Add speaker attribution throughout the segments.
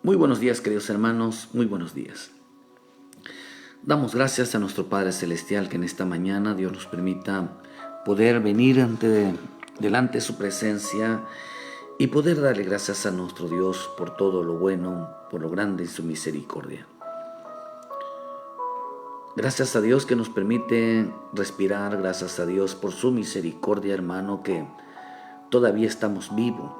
Speaker 1: Muy buenos días, queridos hermanos, muy buenos días. Damos gracias a nuestro Padre Celestial que en esta mañana Dios nos permita poder venir delante de su presencia y poder darle gracias a nuestro Dios por todo lo bueno, por lo grande y su misericordia. Gracias a Dios que nos permite respirar, gracias a Dios por su misericordia, hermano, que todavía estamos vivos.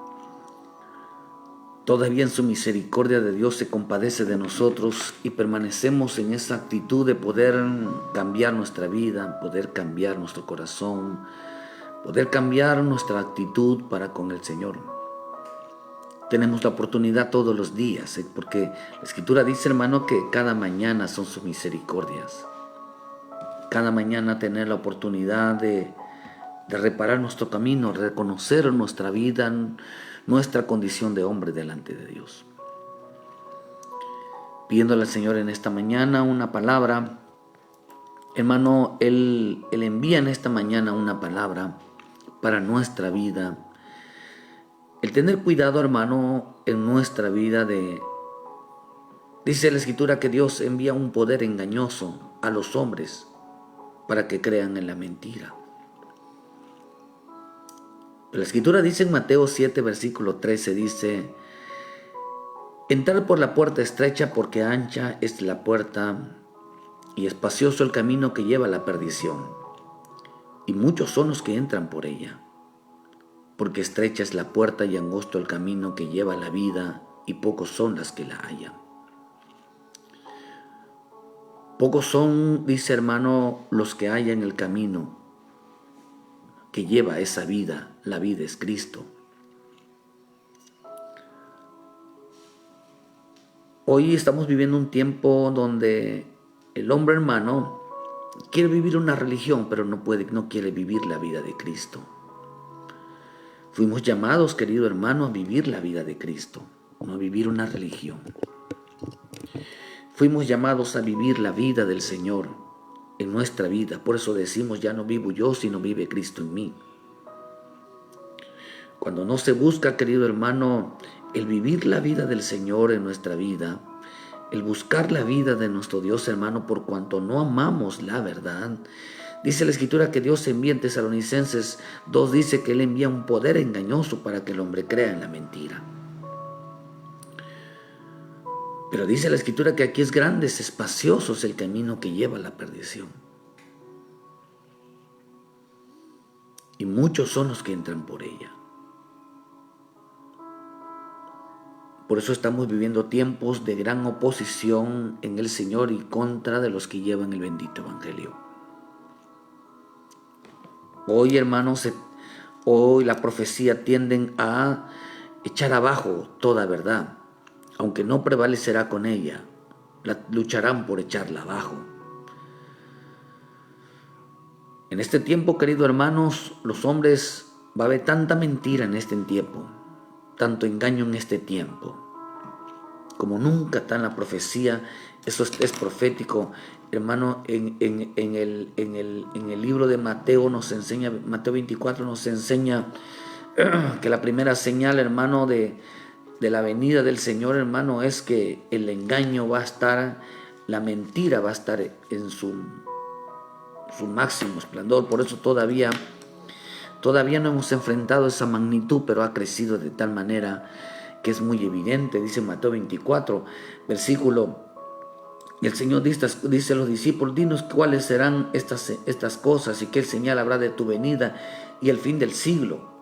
Speaker 1: Todavía en su misericordia de Dios se compadece de nosotros y permanecemos en esa actitud de poder cambiar nuestra vida, poder cambiar nuestro corazón, poder cambiar nuestra actitud para con el Señor. Tenemos la oportunidad todos los días, porque la Escritura dice, hermano, que cada mañana son sus misericordias. Cada mañana tener la oportunidad de reparar nuestro camino, reconocer nuestra vida, nuestra condición de hombre delante de Dios. Pidiéndole al Señor en esta mañana una palabra, hermano, Él envía en esta mañana una palabra para nuestra vida. El tener cuidado, hermano, en nuestra vida dice la Escritura que Dios envía un poder engañoso a los hombres para que crean en la mentira. La Escritura dice en Mateo 7, versículo 13, dice: entrar por la puerta estrecha, porque ancha es la puerta y espacioso el camino que lleva a la perdición, y muchos son los que entran por ella. Porque estrecha es la puerta y angosto el camino que lleva a la vida, y pocos son las que la hallan. Pocos son, dice hermano, los que hallan el camino que lleva a esa vida. La vida es Cristo. Hoy estamos viviendo un tiempo donde el hombre, hermano, quiere vivir una religión, pero no quiere vivir la vida de Cristo. Fuimos llamados, querido hermano, a vivir la vida de Cristo, no a vivir una religión. Fuimos llamados a vivir la vida del Señor en nuestra vida. Por eso decimos, ya no vivo yo, sino vive Cristo en mí. Cuando no se busca, querido hermano, el vivir la vida del Señor en nuestra vida, el buscar la vida de nuestro Dios, hermano, por cuanto no amamos la verdad. Dice la Escritura que Dios envía en Tesalonicenses 2, dice que Él envía un poder engañoso para que el hombre crea en la mentira. Pero dice la Escritura que aquí es grande, es espacioso es el camino que lleva a la perdición. Y muchos son los que entran por ella. Por eso estamos viviendo tiempos de gran oposición en el Señor y contra de los que llevan el bendito Evangelio. Hoy, hermanos, hoy la profecía tienden a echar abajo toda verdad, aunque no prevalecerá con ella, lucharán por echarla abajo. En este tiempo, queridos hermanos, los hombres, va a haber tanta mentira en este tiempo, tanto engaño en este tiempo, como nunca está en la profecía. Eso es profético, hermano. En el libro de Mateo nos enseña, Mateo 24 nos enseña que la primera señal, hermano, de la venida del Señor, hermano, es que el engaño va a estar, la mentira va a estar en su máximo esplendor. Por eso todavía no hemos enfrentado esa magnitud, pero ha crecido de tal manera que es muy evidente. Dice Mateo 24, versículo, y el Señor dice a los discípulos: dinos cuáles serán estas cosas y qué señal habrá de tu venida y el fin del siglo.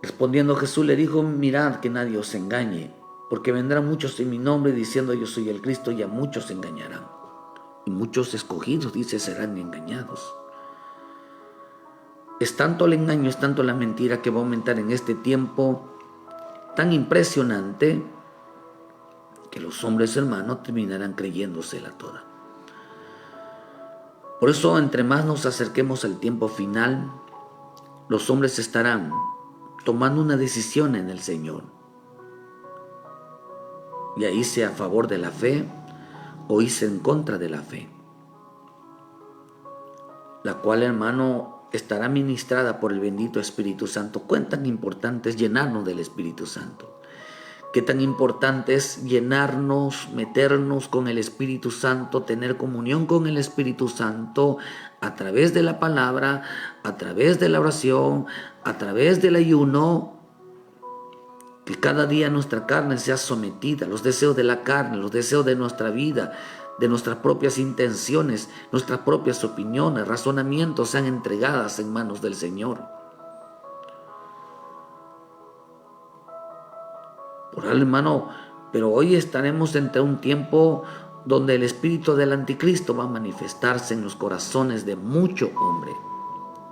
Speaker 1: Respondiendo Jesús le dijo: mirad que nadie os engañe, porque vendrán muchos en mi nombre diciendo yo soy el Cristo, y a muchos engañarán. Y muchos escogidos, dice, serán engañados. Es tanto el engaño, es tanto la mentira que va a aumentar en este tiempo tan impresionante que los hombres, hermanos, terminarán creyéndosela toda. Por eso, entre más nos acerquemos al tiempo final, los hombres estarán tomando una decisión en el Señor. Y ahí sea a favor de la fe o irse en contra de la fe, la cual, hermano, estará ministrada por el bendito Espíritu Santo. Cuán tan importante es llenarnos del Espíritu Santo. Qué tan importante es llenarnos, meternos con el Espíritu Santo, tener comunión con el Espíritu Santo a través de la palabra, a través de la oración, a través del ayuno. Que cada día nuestra carne sea sometida, los deseos de la carne, los deseos de nuestra vida, de nuestras propias intenciones, nuestras propias opiniones, razonamientos sean entregadas en manos del Señor. Por ahí, hermano, pero hoy estaremos entre un tiempo donde el espíritu del anticristo va a manifestarse en los corazones de mucho hombre,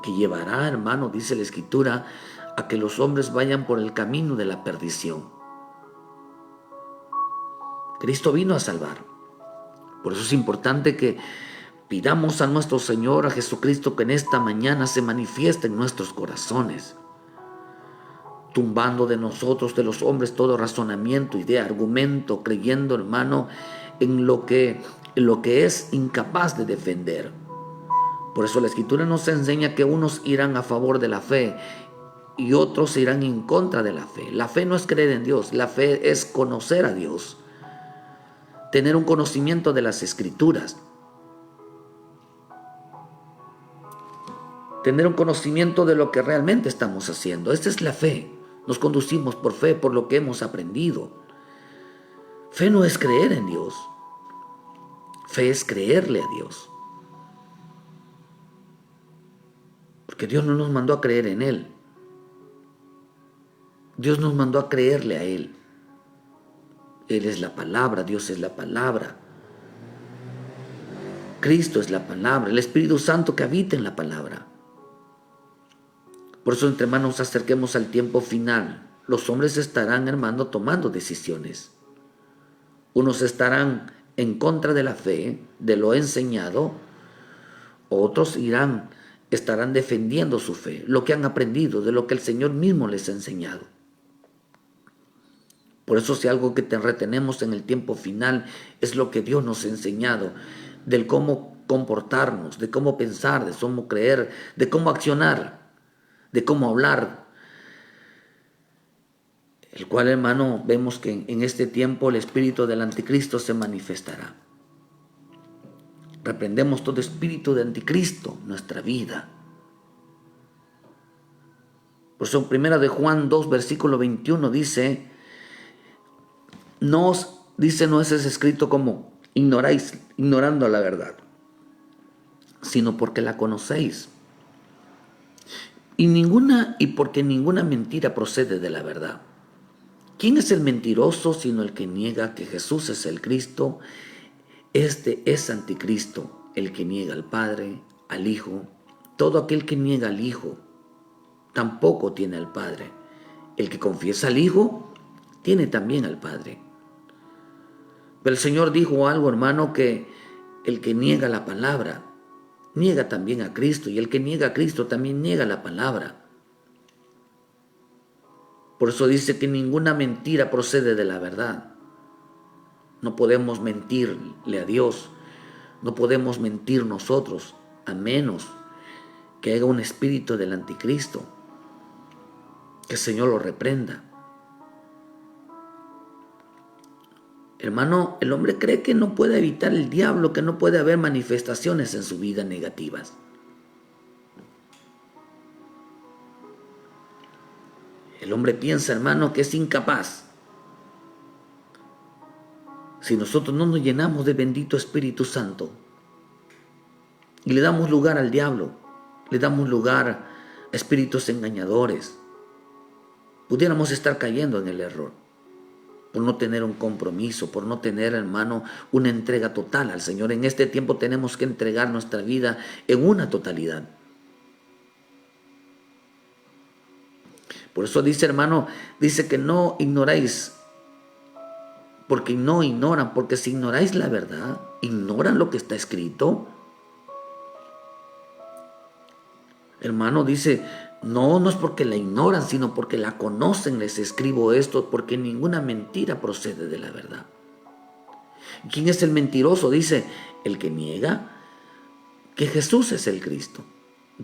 Speaker 1: que llevará, hermano, dice la Escritura, a que los hombres vayan por el camino de la perdición. Cristo vino a salvar. Por eso es importante que pidamos a nuestro Señor, a Jesucristo, que en esta mañana se manifieste en nuestros corazones, tumbando de nosotros, de los hombres, todo razonamiento, idea, argumento, creyendo, hermano, en lo que es incapaz de defender. Por eso la Escritura nos enseña que unos irán a favor de la fe y otros irán en contra de la fe. La fe no es creer en Dios, la fe es conocer a Dios, tener un conocimiento de las Escrituras, tener un conocimiento de lo que realmente estamos haciendo. Esta es la fe. Nos conducimos por fe, por lo que hemos aprendido. Fe no es creer en Dios. Fe es creerle a Dios. Porque Dios no nos mandó a creer en Él. Dios nos mandó a creerle a Él. Él es la palabra, Dios es la palabra. Cristo es la palabra, el Espíritu Santo que habita en la palabra. Por eso, entre hermanos, nos acerquemos al tiempo final. Los hombres estarán, hermano, tomando decisiones. Unos estarán en contra de la fe, de lo enseñado. Otros estarán defendiendo su fe, lo que han aprendido, de lo que el Señor mismo les ha enseñado. Por eso, si algo que te retenemos en el tiempo final es lo que Dios nos ha enseñado, del cómo comportarnos, de cómo pensar, de cómo creer, de cómo accionar, de cómo hablar, el cual, hermano, vemos que en este tiempo el espíritu del anticristo se manifestará. Reprendemos todo espíritu de anticristo en nuestra vida. Por eso, en 1 de Juan 2, versículo 21 dice, no es escrito como ignorando la verdad, sino porque la conocéis. Y porque ninguna mentira procede de la verdad. ¿Quién es el mentiroso sino el que niega que Jesús es el Cristo? Este es anticristo, el que niega al Padre, al Hijo. Todo aquel que niega al Hijo tampoco tiene al Padre. El que confiesa al Hijo tiene también al Padre. Pero el Señor dijo algo, hermano, que el que niega la palabra niega también a Cristo, y el que niega a Cristo también niega la palabra. Por eso dice que ninguna mentira procede de la verdad. No podemos mentirle a Dios, no podemos mentir nosotros, a menos que haya un espíritu del anticristo, que el Señor lo reprenda. Hermano, el hombre cree que no puede evitar el diablo, que no puede haber manifestaciones en su vida negativas. El hombre piensa, hermano, que es incapaz. Si nosotros no nos llenamos del bendito Espíritu Santo y le damos lugar al diablo, le damos lugar a espíritus engañadores, pudiéramos estar cayendo en el error. Por no tener un compromiso, por no tener, hermano, una entrega total al Señor. En este tiempo tenemos que entregar nuestra vida en una totalidad. Por eso dice, hermano, dice que no ignoráis, porque no ignoran, porque si ignoráis la verdad, ignoran lo que está escrito. Hermano, dice, no es porque la ignoran, sino porque la conocen. Les escribo esto porque ninguna mentira procede de la verdad. ¿Quién es el mentiroso? Dice, el que niega que Jesús es el Cristo.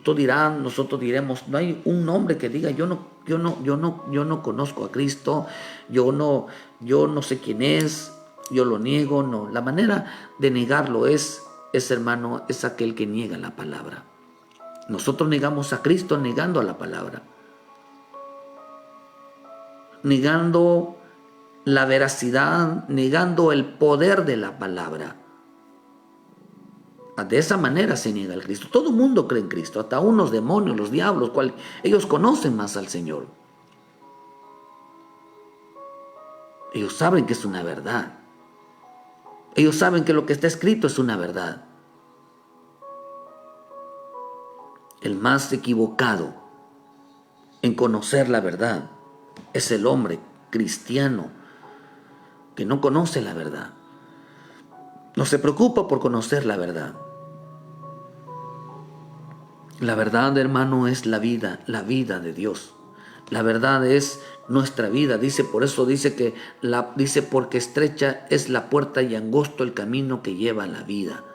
Speaker 1: Tú dirás, nosotros diremos, no hay un hombre que diga, yo no conozco a Cristo, yo no sé quién es, yo lo niego. No, la manera de negarlo hermano, es aquel que niega la palabra. Nosotros negamos a Cristo negando a la palabra, negando la veracidad, negando el poder de la palabra. De esa manera se niega el Cristo. Todo el mundo cree en Cristo, hasta unos demonios, los diablos, ellos conocen más al Señor. Ellos saben que es una verdad. Ellos saben que lo que está escrito es una verdad. El más equivocado en conocer la verdad es el hombre cristiano que no conoce la verdad. No se preocupa por conocer la verdad. La verdad, hermano, es la vida de Dios. La verdad es nuestra vida. Por eso dice porque estrecha es la puerta y angosto el camino que lleva a la vida,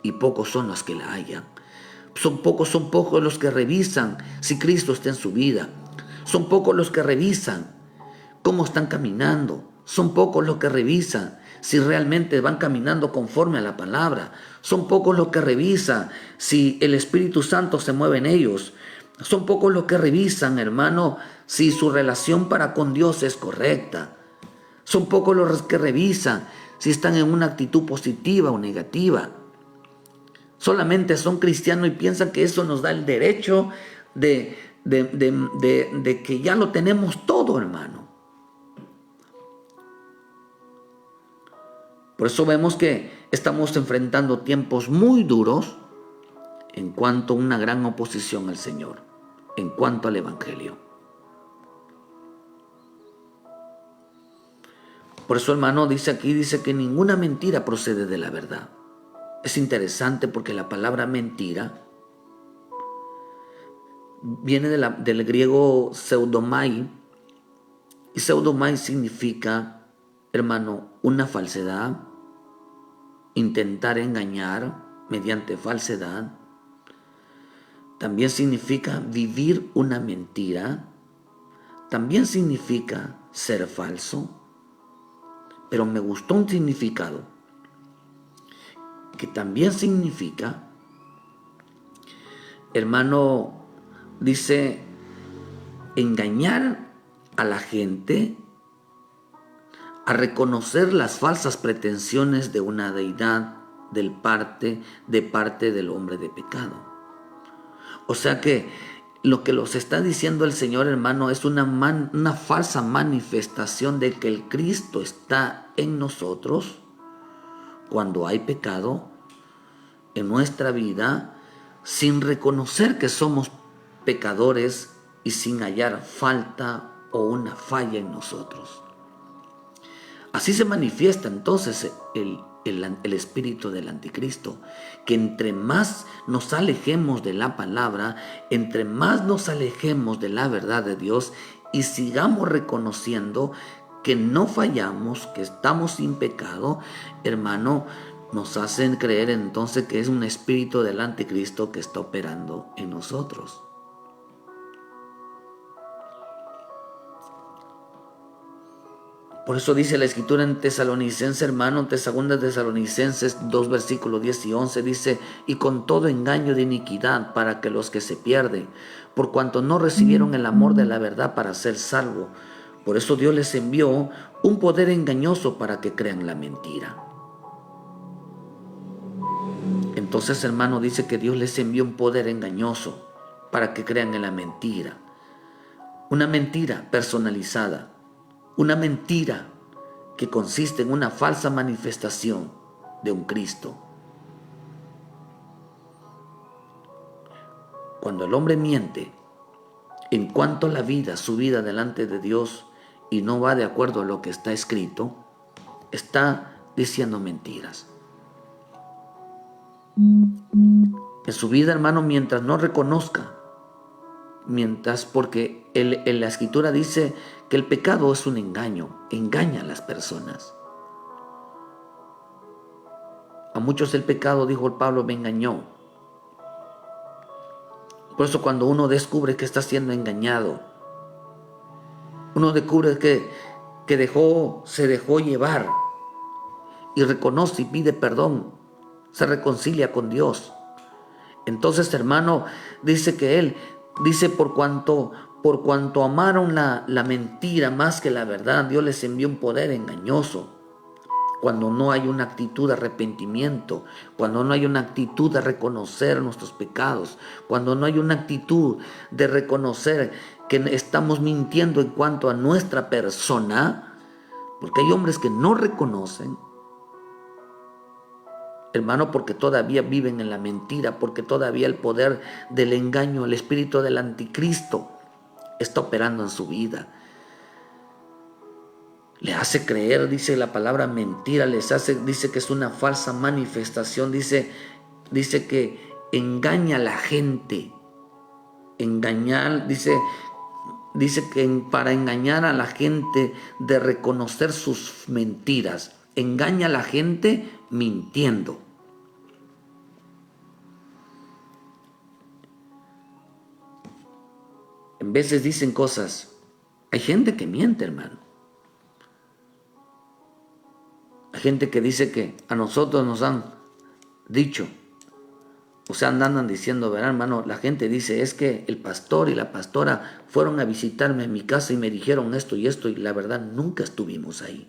Speaker 1: y pocos son los que la hallan. Son pocos los que revisan si Cristo está en su vida. Son pocos los que revisan cómo están caminando. Son pocos los que revisan si realmente van caminando conforme a la palabra. Son pocos los que revisan si el Espíritu Santo se mueve en ellos. Son pocos los que revisan, hermano, si su relación para con Dios es correcta. Son pocos los que revisan si están en una actitud positiva o negativa. Solamente son cristianos y piensan que eso nos da el derecho de que ya lo tenemos todo, hermano. Por eso vemos que estamos enfrentando tiempos muy duros en cuanto a una gran oposición al Señor, en cuanto al Evangelio. Por eso, hermano, dice que ninguna mentira procede de la verdad. Es interesante porque la palabra mentira viene del griego pseudomai, y pseudomai significa, hermano, una falsedad, intentar engañar mediante falsedad. También significa vivir una mentira. También significa ser falso. Pero me gustó un significado que también significa, hermano, dice, engañar a la gente a reconocer las falsas pretensiones de una deidad de parte del hombre de pecado. O sea que lo que los está diciendo el Señor, hermano, es una falsa manifestación de que el Cristo está en nosotros cuando hay pecado en nuestra vida, sin reconocer que somos pecadores y sin hallar falta o una falla en nosotros. Así se manifiesta entonces el espíritu del anticristo, que entre más nos alejemos de la palabra, entre más nos alejemos de la verdad de Dios y sigamos reconociendo que no fallamos, que estamos sin pecado, hermano, nos hacen creer entonces que es un espíritu del anticristo que está operando en nosotros. Por eso dice la Escritura en Tesalonicenses, hermano, en 2 Tesalonicenses 2, versículos 10 y 11, dice, y con todo engaño de iniquidad para que los que se pierden, por cuanto no recibieron el amor de la verdad para ser salvos. Por eso Dios les envió un poder engañoso para que crean la mentira. Entonces, hermano, dice que Dios les envió un poder engañoso para que crean en la mentira. Una mentira personalizada. Una mentira que consiste en una falsa manifestación de un Cristo. Cuando el hombre miente en cuanto a la vida, su vida delante de Dios, y no va de acuerdo a lo que está escrito, está diciendo mentiras. En su vida, hermano, mientras no reconozca, porque la Escritura dice que el pecado es un engaño, engaña a las personas. A muchos el pecado, dijo el Pablo, me engañó. Por eso cuando uno descubre que está siendo engañado, uno descubre que se dejó llevar y reconoce y pide perdón, se reconcilia con Dios. Entonces, hermano, dice que él, dice por cuanto amaron la mentira más que la verdad, Dios les envió un poder engañoso. Cuando no hay una actitud de arrepentimiento, cuando no hay una actitud de reconocer nuestros pecados, cuando no hay una actitud de reconocer que estamos mintiendo en cuanto a nuestra persona, porque hay hombres que no reconocen, hermano, porque todavía viven en la mentira, porque todavía el poder del engaño, el espíritu del anticristo está operando en su vida. Le hace creer, dice la palabra mentira, dice que es una falsa manifestación, dice que engaña a la gente. Engañar, dice que para engañar a la gente de reconocer sus mentiras, engaña a la gente mintiendo. En veces dicen cosas, hay gente que miente, hermano. Hay gente que dice que a nosotros nos han dicho, o sea, andan diciendo, verán, hermano, la gente dice, es que el pastor y la pastora fueron a visitarme en mi casa y me dijeron esto, y la verdad nunca estuvimos ahí.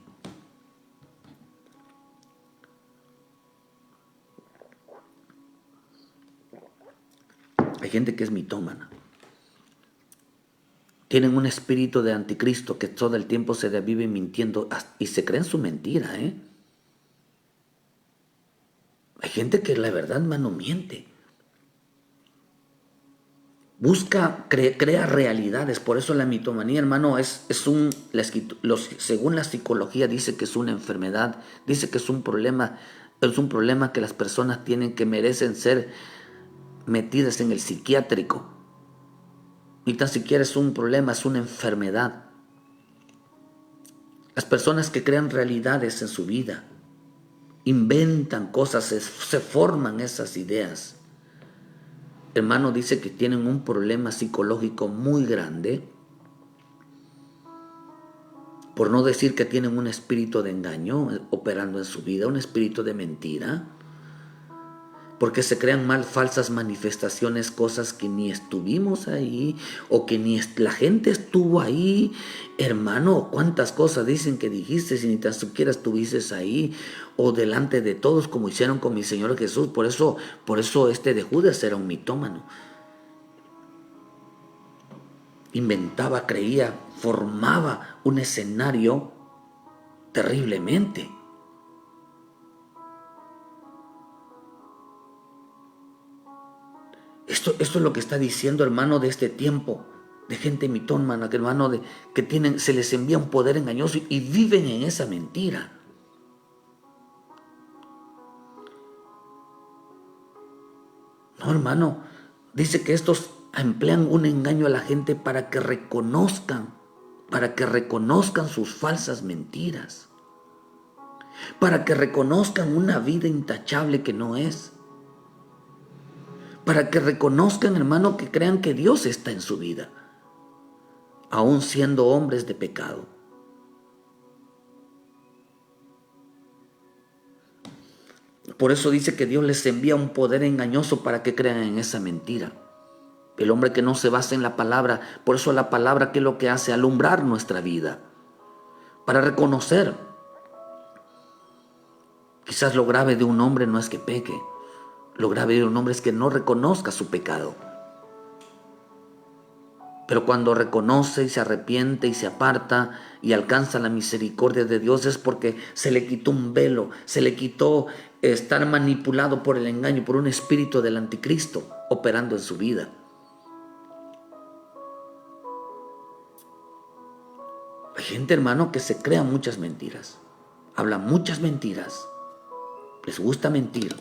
Speaker 1: Hay gente que es mitómana. Tienen un espíritu de anticristo que todo el tiempo se vive mintiendo y se creen su mentira, Hay gente que la verdad, hermano, miente. Crea realidades. Por eso la mitomanía, hermano, según la psicología dice que es una enfermedad, dice que es un problema que las personas tienen, que merecen ser metidas en el psiquiátrico. Ni tan siquiera es un problema, es una enfermedad. Las personas que crean realidades en su vida, inventan cosas, se forman esas ideas. Hermano, dice que tienen un problema psicológico muy grande, por no decir que tienen un espíritu de engaño operando en su vida, un espíritu de mentira, porque se crean falsas manifestaciones, cosas que ni estuvimos ahí o que ni la gente estuvo ahí. Hermano, cuántas cosas dicen que dijiste si ni tan siquiera estuviste ahí o delante de todos, como hicieron con mi Señor Jesús. Por eso de Judas era un mitómano. Inventaba, creía, formaba un escenario terriblemente. Esto es lo que está diciendo, hermano, de este tiempo, de gente mitómana, hermano, se les envía un poder engañoso y viven en esa mentira. No, hermano, dice que estos emplean un engaño a la gente para que reconozcan sus falsas mentiras, para que reconozcan una vida intachable que no es. Para que reconozcan, hermano, que crean que Dios está en su vida, aún siendo hombres de pecado. Por eso dice que Dios les envía un poder engañoso para que crean en esa mentira. El hombre que no se basa en la palabra, por eso la palabra, ¿qué es lo que hace? Alumbrar nuestra vida, para reconocer. Quizás lo grave de un hombre no es que peque, lo grave de un hombre es que no reconozca su pecado. Pero cuando reconoce y se arrepiente y se aparta y alcanza la misericordia de Dios, es porque se le quitó un velo, se le quitó estar manipulado por el engaño, por un espíritu del anticristo operando en su vida. Hay gente, hermano, que se crea muchas mentiras, habla muchas mentiras, les gusta mentir,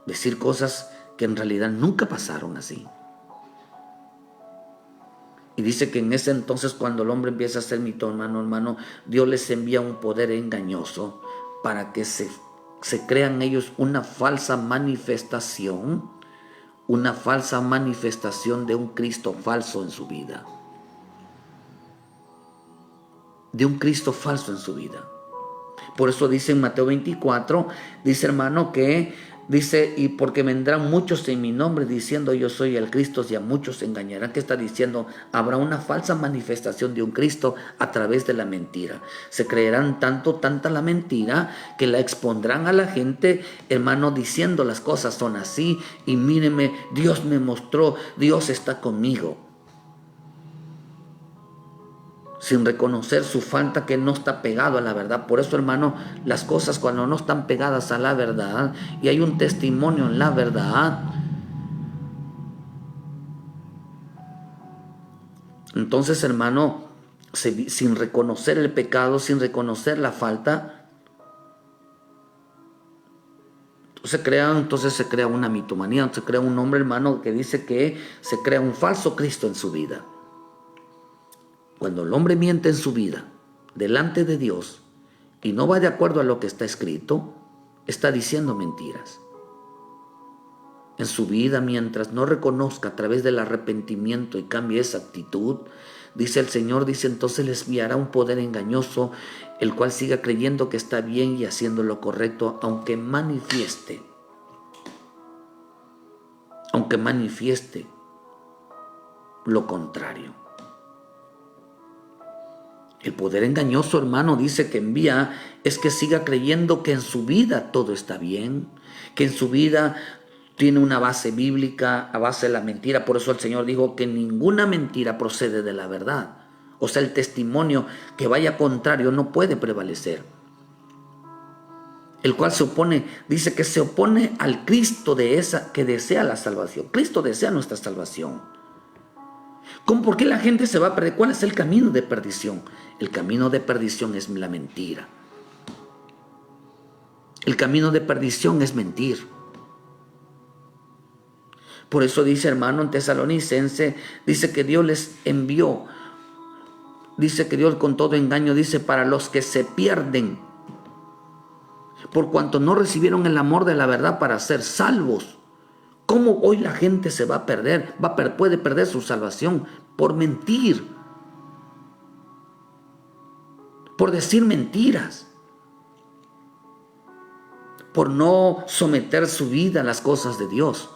Speaker 1: decir cosas que en realidad nunca pasaron así. Y dice que en ese entonces, cuando el hombre empieza a ser mitómano, hermano, Dios les envía un poder engañoso para que se crean ellos una falsa manifestación, una falsa manifestación de un Cristo falso en su vida. De un Cristo falso en su vida. Por eso dice en Mateo 24, dice hermano que, dice, y porque vendrán muchos en mi nombre diciendo yo soy el Cristo y a muchos se engañarán. ¿Qué está diciendo? Habrá una falsa manifestación de un Cristo a través de la mentira. Se creerán tanta la mentira que la expondrán a la gente, hermano, diciendo las cosas son así y míreme, Dios me mostró, Dios está conmigo. Sin reconocer su falta, que no está pegado a la verdad. Por eso, hermano, las cosas cuando no están pegadas a la verdad y hay un testimonio en la verdad, entonces, hermano, sin reconocer el pecado, sin reconocer la falta, entonces se crea una mitomanía, se crea un hombre, hermano, que dice que se crea un falso Cristo en su vida. Cuando el hombre miente en su vida delante de Dios y no va de acuerdo a lo que está escrito, está diciendo mentiras. En su vida, mientras no reconozca a través del arrepentimiento y cambie esa actitud, dice el Señor, dice entonces les enviará un poder engañoso, el cual siga creyendo que está bien y haciendo lo correcto, aunque manifieste lo contrario. El poder engañoso, hermano, dice que envía es que siga creyendo que en su vida todo está bien, que en su vida tiene una base bíblica, a base de la mentira. Por eso el Señor dijo que ninguna mentira procede de la verdad. O sea, el testimonio que vaya contrario no puede prevalecer. El cual se opone, dice que se opone al Cristo que desea la salvación. Cristo desea nuestra salvación. ¿Por qué la gente se va a perder? ¿Cuál es el camino de perdición? El camino de perdición es la mentira. El camino de perdición es mentir. Por eso dice, hermano, en Tesalonicense, dice que Dios les envió. Dice que Dios con todo engaño, dice, para los que se pierden, por cuanto no recibieron el amor de la verdad para ser salvos. ¿Cómo hoy la gente se va a perder? Puede perder su salvación por mentir, por decir mentiras, por no someter su vida a las cosas de Dios.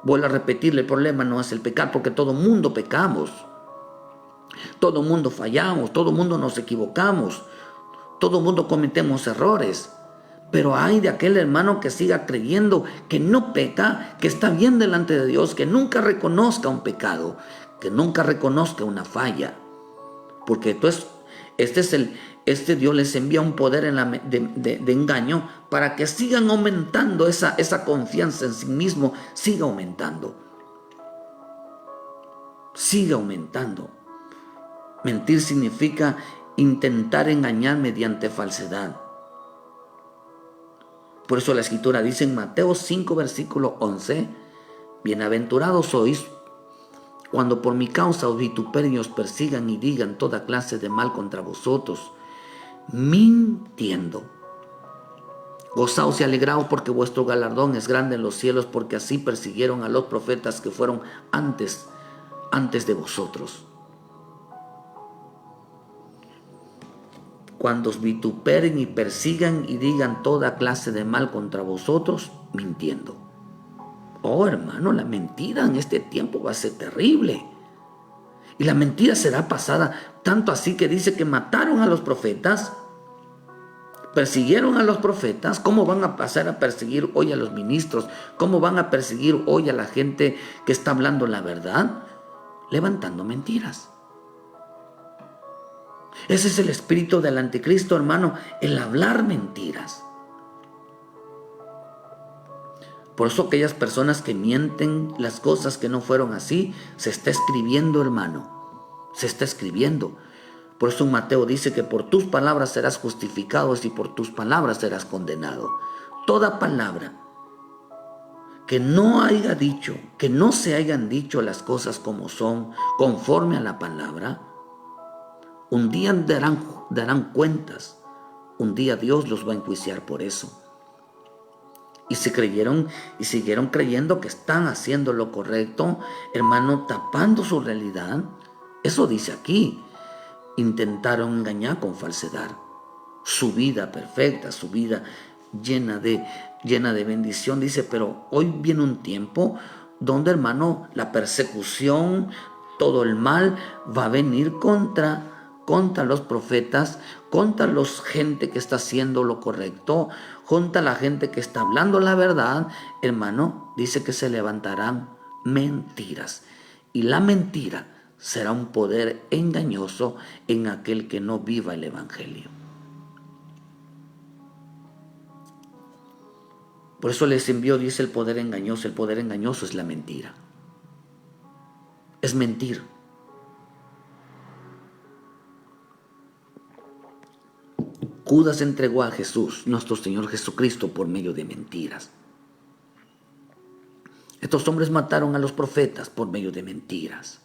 Speaker 1: Vuelvo a repetirle, el problema no es el pecado, porque todo mundo pecamos, todo mundo fallamos, todo mundo nos equivocamos, todo mundo cometemos errores. Pero hay de aquel hermano que siga creyendo que no peca, que está bien delante de Dios, que nunca reconozca un pecado, que nunca reconozca una falla. Porque entonces Dios les envía un poder de engaño para que sigan aumentando esa confianza en sí mismo, siga aumentando. Siga aumentando. Mentir significa intentar engañar mediante falsedad. Por eso la Escritura dice en Mateo 5, versículo 11, bienaventurados sois cuando por mi causa os vituperen y os persigan y digan toda clase de mal contra vosotros, mintiendo. Gozaos y alegraos porque vuestro galardón es grande en los cielos, porque así persiguieron a los profetas que fueron antes de vosotros. Cuando os vituperen y persigan y digan toda clase de mal contra vosotros, mintiendo. Oh, hermano, la mentira en este tiempo va a ser terrible. Y la mentira será pasada, tanto así que dice que mataron a los profetas, persiguieron a los profetas. ¿Cómo van a pasar a perseguir hoy a los ministros? ¿Cómo van a perseguir hoy a la gente que está hablando la verdad? Levantando mentiras. Ese es el espíritu del anticristo, hermano, el hablar mentiras. Por eso aquellas personas que mienten las cosas que no fueron así, se está escribiendo, hermano. Se está escribiendo. Por eso Mateo dice que por tus palabras serás justificado y por tus palabras serás condenado. Toda palabra que no haya dicho, que no se hayan dicho las cosas como son, conforme a la palabra, un día darán cuentas. Un día Dios los va a enjuiciar por eso. y siguieron creyendo que están haciendo lo correcto, hermano, tapando su realidad. Eso dice aquí. Intentaron engañar con falsedad su vida perfecta, su vida llena de bendición. Dice, pero hoy viene un tiempo donde, hermano, la persecución, todo el mal va a venir contra los profetas, contra la gente que está haciendo lo correcto, contra la gente que está hablando la verdad. Hermano, dice que se levantarán mentiras, y la mentira será un poder engañoso en aquel que no viva el evangelio. Por eso les envió, dice, el poder engañoso. El poder engañoso es la mentira. Es mentir. Judas entregó a Jesús, nuestro Señor Jesucristo, por medio de mentiras. Estos hombres mataron a los profetas por medio de mentiras.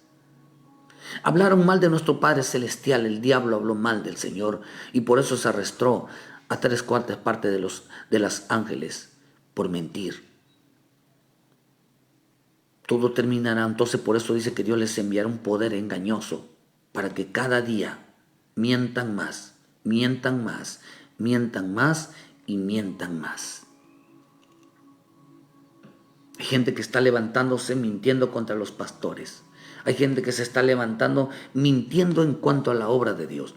Speaker 1: Hablaron mal de nuestro Padre Celestial. El diablo habló mal del Señor y por eso se arrastró a 3/4 partes de los ángeles por mentir. Todo terminará. Entonces por eso dice que Dios les enviará un poder engañoso para que cada día mientan más, mientan más, mientan más y mientan más. Hay gente que está levantándose mintiendo contra los pastores. Hay gente que se está levantando mintiendo en cuanto a la obra de Dios.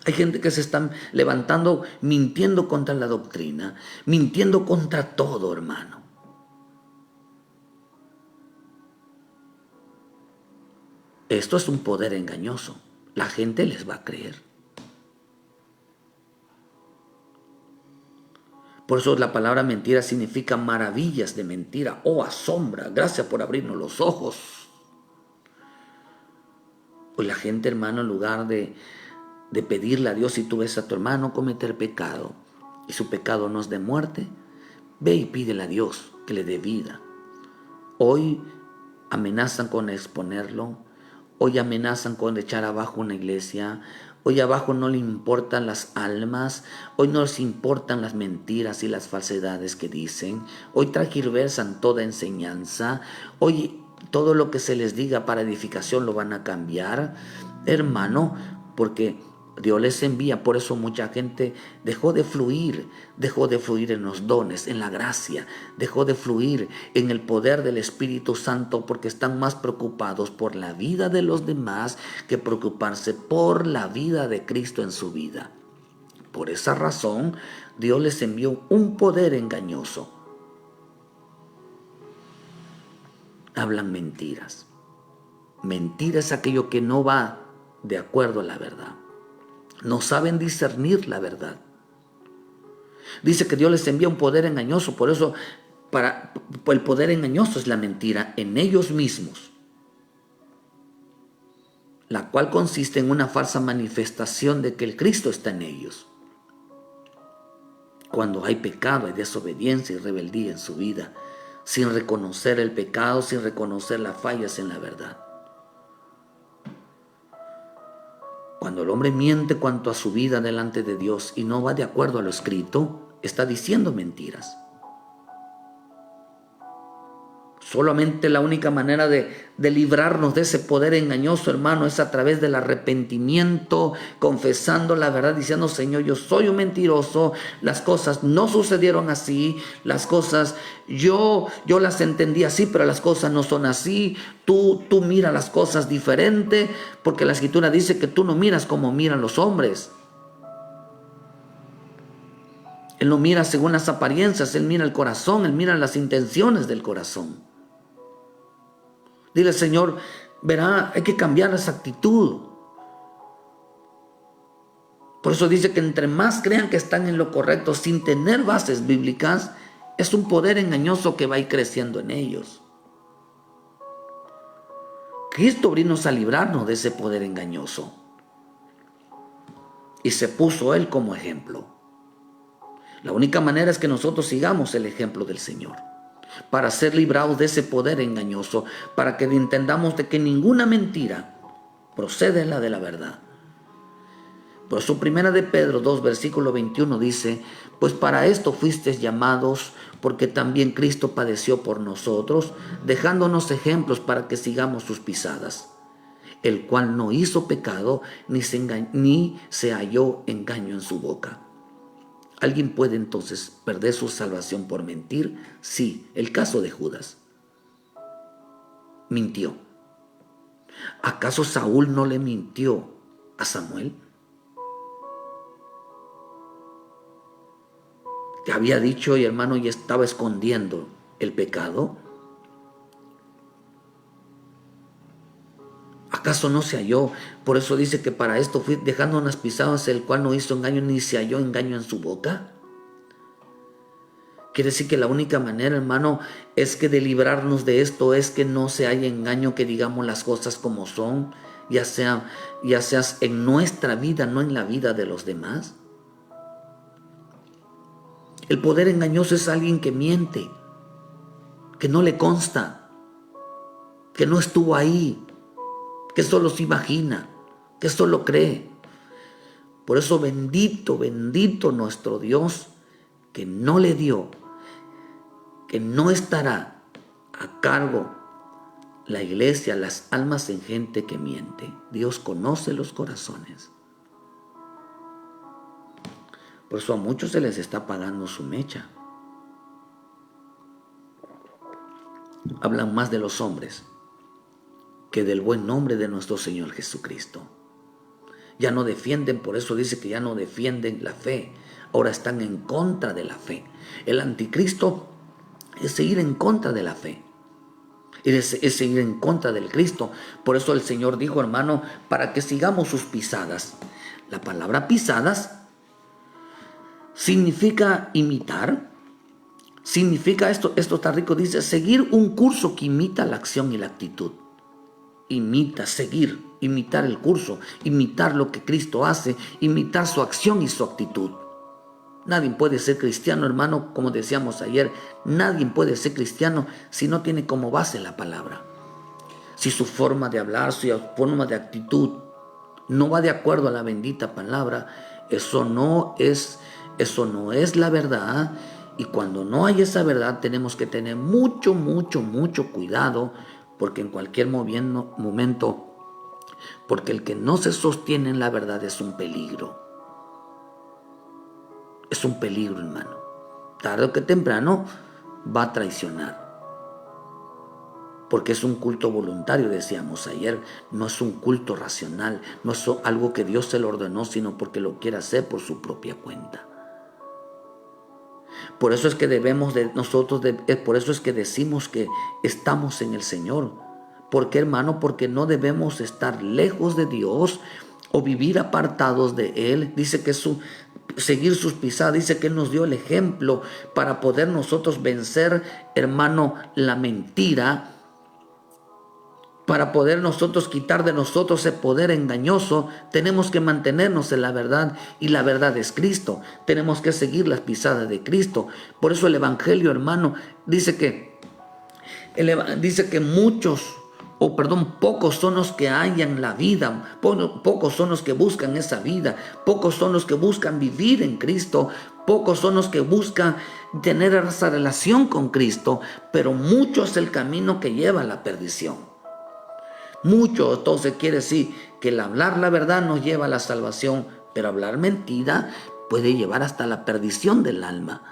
Speaker 1: Hay gente que se está levantando mintiendo contra la doctrina, mintiendo contra todo, hermano. Esto es un poder engañoso. La gente les va a creer. Por eso la palabra mentira significa maravillas de mentira o asombra. Gracias por abrirnos los ojos. Pues la gente, hermano, en lugar de pedirle a Dios, si tú ves a tu hermano cometer pecado y su pecado no es de muerte, ve y pídele a Dios que le dé vida. Hoy amenazan con exponerlo, hoy amenazan con echar abajo una iglesia, hoy abajo no le importan las almas, hoy no les importan las mentiras y las falsedades que dicen, hoy transgiversan toda enseñanza, hoy todo lo que se les diga para edificación lo van a cambiar, hermano, porque Dios les envía. Por eso mucha gente dejó de fluir en los dones, en la gracia, dejó de fluir en el poder del Espíritu Santo, porque están más preocupados por la vida de los demás que preocuparse por la vida de Cristo en su vida. Por esa razón, Dios les envió un poder engañoso. Hablan mentiras. Mentira es aquello que no va de acuerdo a la verdad. No saben discernir la verdad. Dice que Dios les envía un poder engañoso. Por eso el poder engañoso es la mentira en ellos mismos, la cual consiste en una falsa manifestación de que el Cristo está en ellos. Cuando hay pecado, hay desobediencia y rebeldía en su vida, sin reconocer el pecado, sin reconocer las fallas en la verdad. Cuando el hombre miente cuanto a su vida delante de Dios y no va de acuerdo a lo escrito, está diciendo mentiras. Solamente la única manera de librarnos de ese poder engañoso, hermano, es a través del arrepentimiento, confesando la verdad, diciendo: Señor, yo soy un mentiroso, las cosas no sucedieron así, las cosas yo las entendí así, pero las cosas no son así, tú miras las cosas diferente, porque la Escritura dice que tú no miras como miran los hombres. Él no mira según las apariencias, Él mira el corazón, Él mira las intenciones del corazón. Dile: Señor, verá, hay que cambiar esa actitud. Por eso dice que entre más crean que están en lo correcto sin tener bases bíblicas, es un poder engañoso que va a ir creciendo en ellos. Cristo vino a librarnos de ese poder engañoso y se puso Él como ejemplo. La única manera es que nosotros sigamos el ejemplo del Señor para ser librados de ese poder engañoso, para que entendamos de que ninguna mentira procede de la verdad. Por eso primera de Pedro 2, versículo 21 dice, pues para esto fuisteis llamados, porque también Cristo padeció por nosotros, dejándonos ejemplos para que sigamos sus pisadas, el cual no hizo pecado, ni se halló engaño en su boca. ¿Alguien puede entonces perder su salvación por mentir? Sí, el caso de Judas. Mintió. ¿Acaso Saúl no le mintió a Samuel? Que había dicho, y hermano, y estaba escondiendo el pecado. ¿Acaso no se halló? Por eso dice que para esto fui dejando unas pisadas, el cual no hizo engaño ni se halló engaño en su boca. Quiere decir que la única manera, hermano, es que de librarnos de esto es que no se haya engaño, que digamos las cosas como son, ya seas en nuestra vida, no en la vida de los demás. El poder engañoso es alguien que miente, que no le consta, que no estuvo ahí, que solo se imagina, que solo cree. Por eso bendito, bendito nuestro Dios, que no le dio, que no estará a cargo la iglesia, las almas en gente que miente. Dios conoce los corazones. Por eso a muchos se les está apagando su mecha. Hablan más de los hombres que del buen nombre de nuestro Señor Jesucristo. Ya no defienden, por eso dice que ya no defienden la fe. Ahora están en contra de la fe. El anticristo es seguir en contra de la fe. Es seguir en contra del Cristo. Por eso el Señor dijo, hermano, para que sigamos sus pisadas. La palabra pisadas significa imitar. Significa esto está rico, dice, seguir un curso que imita la acción y la actitud. Imita, seguir, imitar el curso, imitar lo que Cristo hace, imitar su acción y su actitud. Nadie puede ser cristiano, hermano, como decíamos ayer, nadie puede ser cristiano si no tiene como base la palabra. Si su forma de hablar, su forma de actitud no va de acuerdo a la bendita palabra, eso no es la verdad. Y cuando no hay esa verdad, tenemos que tener mucho, mucho, mucho cuidado, porque en cualquier momento, porque el que no se sostiene en la verdad es un peligro. Es un peligro, hermano. Tarde o que temprano va a traicionar. Porque es un culto voluntario, decíamos ayer, no es un culto racional, no es algo que Dios se lo ordenó, sino porque lo quiere hacer por su propia cuenta. Por eso es que por eso es que decimos que estamos en el Señor. ¿Por qué, hermano? Porque no debemos estar lejos de Dios o vivir apartados de Él. Dice que seguir sus pisadas, dice que Él nos dio el ejemplo para poder nosotros vencer, hermano, la mentira, para poder nosotros quitar de nosotros ese poder engañoso. Tenemos que mantenernos en la verdad, y la verdad es Cristo. Tenemos que seguir las pisadas de Cristo. Por eso el Evangelio, hermano, dice que pocos son los que hallan la vida, pocos son los que buscan esa vida, pocos son los que buscan vivir en Cristo, pocos son los que buscan tener esa relación con Cristo, pero mucho es el camino que lleva a la perdición. Mucho, entonces quiere decir que el hablar la verdad nos lleva a la salvación, pero hablar mentira puede llevar hasta la perdición del alma.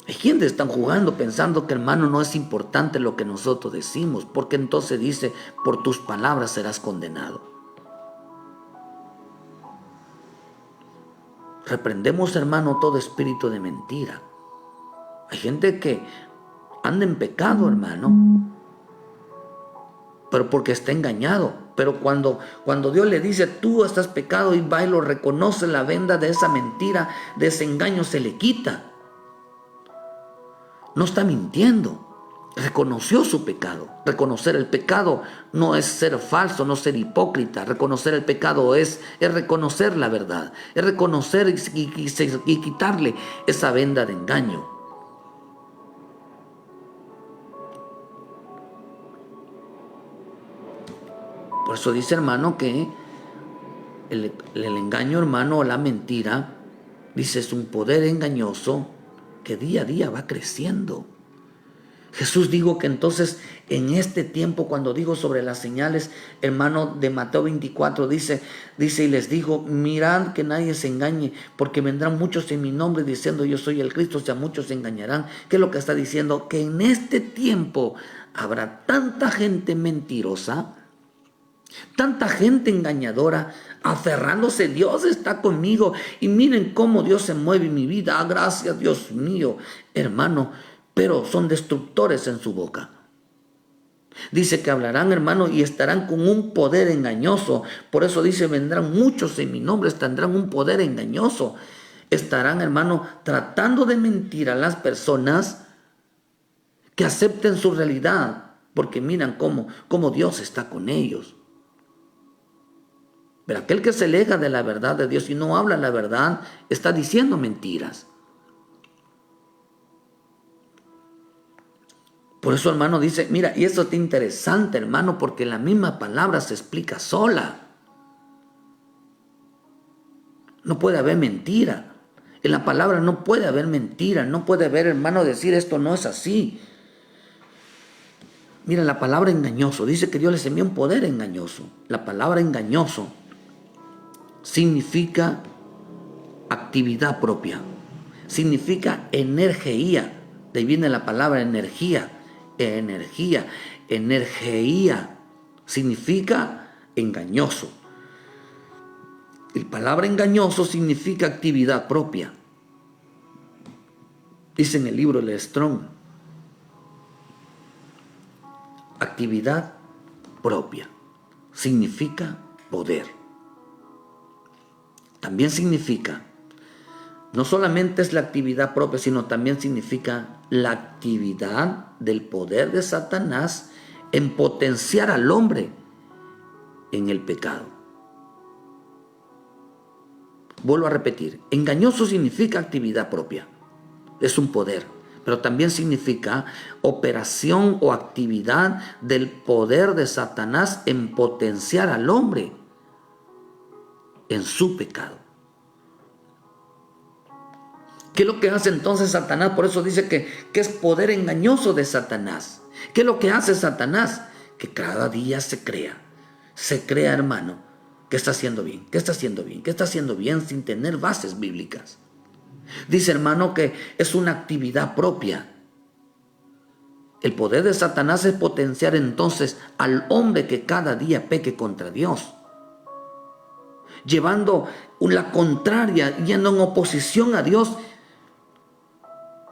Speaker 1: Hay gente que están jugando pensando que, hermano, no es importante lo que nosotros decimos, porque entonces dice, por tus palabras serás condenado. Reprendemos, hermano, todo espíritu de mentira. Hay gente que anda en pecado, hermano, pero porque está engañado. Pero cuando Dios le dice, tú estás pecado, y va y lo reconoce, la venda de esa mentira, de ese engaño se le quita. No está mintiendo, reconoció su pecado. Reconocer el pecado no es ser falso, no ser hipócrita. Reconocer el pecado es reconocer la verdad, es reconocer y quitarle esa venda de engaño. Por eso dice, hermano, que el engaño, hermano, o la mentira, dice, es un poder engañoso que día a día va creciendo. Jesús dijo que entonces en este tiempo, cuando dijo sobre las señales, hermano, de Mateo 24, dice y les dijo, mirad que nadie se engañe, porque vendrán muchos en mi nombre diciendo yo soy el Cristo, o sea, muchos se engañarán. ¿Qué es lo que está diciendo? Que en este tiempo habrá tanta gente mentirosa, tanta gente engañadora, aferrándose, Dios está conmigo y miren cómo Dios se mueve en mi vida, gracias Dios mío, hermano, pero son destructores en su boca. Dice que hablarán, hermano, y estarán con un poder engañoso. Por eso dice, vendrán muchos en mi nombre, tendrán un poder engañoso. Estarán, hermano, tratando de mentir a las personas que acepten su realidad, porque miran cómo Dios está con ellos. Pero aquel que se aleja de la verdad de Dios y no habla la verdad, está diciendo mentiras. Por eso, hermano, dice, mira, y esto está interesante, hermano, porque la misma palabra se explica sola. No puede haber mentira. En la palabra no puede haber mentira. No puede haber, hermano, decir esto no es así. Mira, la palabra engañoso, dice que Dios les envía un poder engañoso. La palabra engañoso significa actividad propia. Significa energía. De ahí viene la palabra energía. Energía significa engañoso. La palabra engañoso significa actividad propia. Dice en el libro de Strong, actividad propia significa poder. También significa, no solamente es la actividad propia, sino también significa la actividad del poder de Satanás en potenciar al hombre en el pecado. Vuelvo a repetir, engañoso significa actividad propia, es un poder, pero también significa operación o actividad del poder de Satanás en potenciar al hombre en su pecado. ¿Qué es lo que hace entonces Satanás? Por eso dice que es poder engañoso de Satanás. ¿Qué es lo que hace Satanás? Que cada día se crea, hermano, que está haciendo bien, que está haciendo bien, que está haciendo bien sin tener bases bíblicas. Dice, hermano, que es una actividad propia. El poder de Satanás es potenciar entonces al hombre que cada día peque contra Dios, llevando la contraria, yendo en oposición a Dios,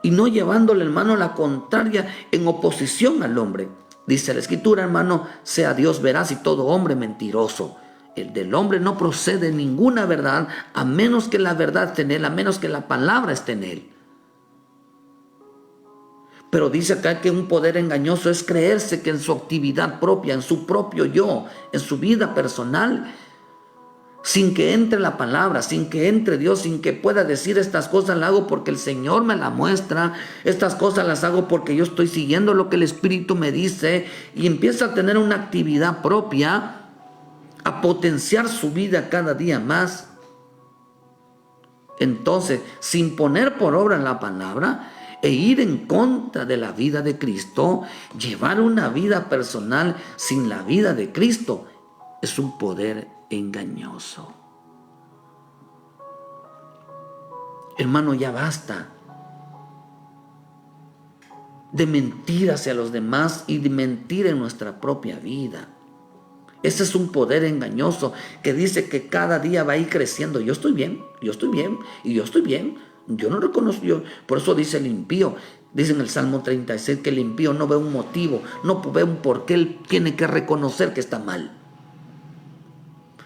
Speaker 1: y no llevándole, hermano, la contraria en oposición al hombre. Dice la Escritura, hermano, sea Dios veraz y todo hombre mentiroso. El del hombre no procede ninguna verdad, a menos que la verdad esté en él, a menos que la palabra esté en él. Pero dice acá que un poder engañoso es creerse que en su actividad propia, en su propio yo, en su vida personal, sin que entre la palabra, sin que entre Dios, sin que pueda decir estas cosas las hago porque el Señor me la muestra, estas cosas las hago porque yo estoy siguiendo lo que el Espíritu me dice, y empieza a tener una actividad propia, a potenciar su vida cada día más. Entonces, sin poner por obra la palabra e ir en contra de la vida de Cristo, llevar una vida personal sin la vida de Cristo, es un poder engañoso. Hermano, ya basta de mentir hacia los demás y de mentir en nuestra propia vida. Ese es un poder engañoso que dice que cada día va a ir creciendo. Yo estoy bien, y yo estoy bien. Yo no reconozco, por eso dice el impío, dice en el Salmo 36 que el impío no ve un motivo, no ve un por qué él tiene que reconocer que está mal.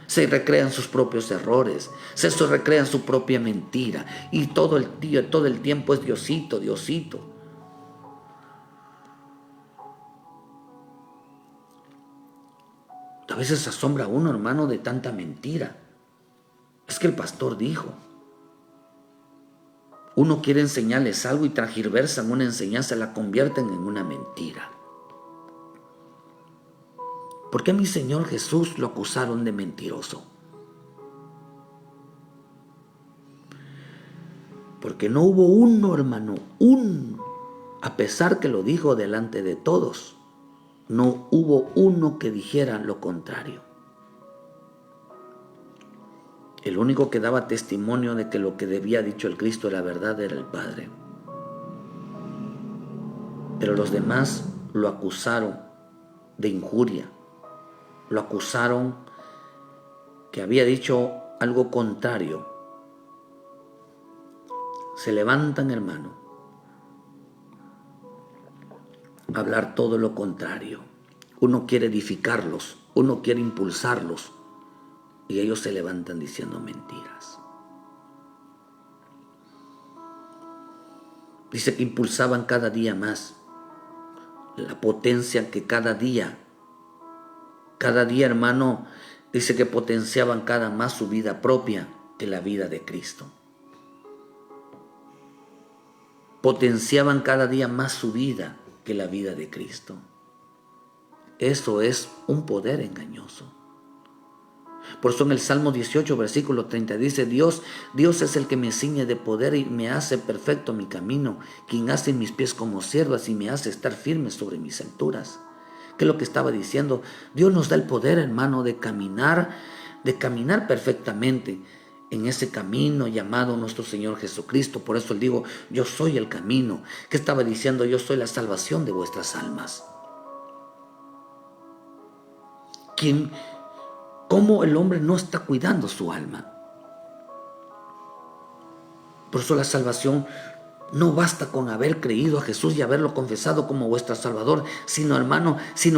Speaker 1: Se recrean sus propios errores, se recrean su propia mentira, y todo el tiempo es Diosito, Diosito. A veces se asombra uno, hermano, de tanta mentira. Es que el pastor dijo. Uno quiere enseñarles algo y transgiversan una enseñanza, la convierten en una mentira. ¿Por qué a mi Señor Jesús lo acusaron de mentiroso? Porque no hubo uno, hermano, a pesar que lo dijo delante de todos, no hubo uno que dijera lo contrario. El único que daba testimonio de que lo que había dicho el Cristo era verdad era el Padre. Pero los demás lo acusaron de injuria, lo acusaron que había dicho algo contrario. Se levantan, hermano, a hablar todo lo contrario. Uno quiere edificarlos, uno quiere impulsarlos, y ellos se levantan diciendo mentiras. Dice que impulsaban cada día más la potencia que cada día, hermano, dice que potenciaban cada más su vida propia que la vida de Cristo. Potenciaban cada día más su vida que la vida de Cristo. Eso es un poder engañoso. Por eso en el Salmo 18, versículo 30 dice, Dios es el que me ciñe de poder y me hace perfecto mi camino, quien hace mis pies como siervas y me hace estar firme sobre mis alturas. ¿Qué es lo que estaba diciendo? Dios nos da el poder, hermano, de caminar perfectamente en ese camino llamado nuestro Señor Jesucristo. Por eso Él dijo, yo soy el camino. ¿Qué estaba diciendo? Yo soy la salvación de vuestras almas. ¿Cómo el hombre no está cuidando su alma? Por eso la salvación no basta con haber creído a Jesús y haberlo confesado como vuestro Salvador, sino, hermano,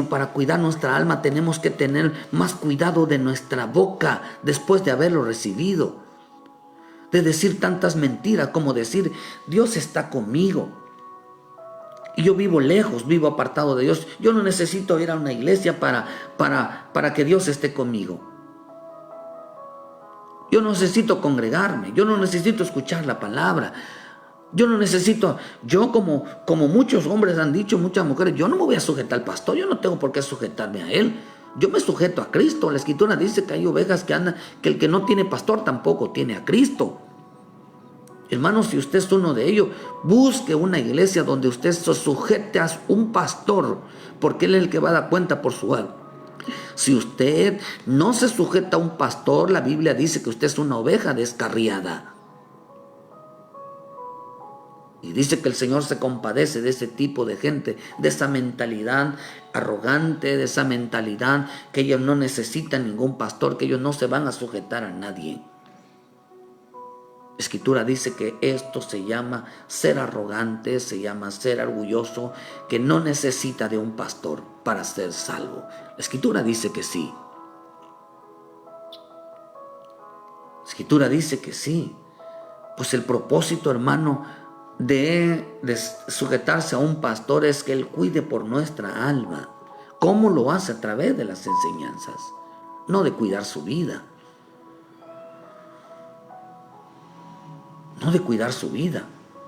Speaker 1: para cuidar nuestra alma tenemos que tener más cuidado de nuestra boca después de haberlo recibido. De decir tantas mentiras como decir, Dios está conmigo. Y yo vivo lejos, vivo apartado de Dios. Yo no necesito ir a una iglesia para que Dios esté conmigo. Yo no necesito congregarme, yo no necesito escuchar la palabra. Yo como muchos hombres han dicho, muchas mujeres, yo no me voy a sujetar al pastor, yo no tengo por qué sujetarme a él. Yo me sujeto a Cristo. La Escritura dice que hay ovejas que el que no tiene pastor tampoco tiene a Cristo. Hermano, si usted es uno de ellos, busque una iglesia donde usted se sujete a un pastor, porque él es el que va a dar cuenta por su alma. Si usted no se sujeta a un pastor, la Biblia dice que usted es una oveja descarriada. Y dice que el Señor se compadece de ese tipo de gente, de esa mentalidad arrogante, de esa mentalidad que ellos no necesitan ningún pastor, que ellos no se van a sujetar a nadie. La Escritura dice que esto se llama ser arrogante, se llama ser orgulloso, que no necesita de un pastor para ser salvo. La Escritura dice que sí. La Escritura dice que sí. Pues el propósito, hermano, de sujetarse a un pastor es que Él cuide por nuestra alma. ¿Cómo lo hace? A través de las enseñanzas, no de cuidar su vida. No de cuidar su vida,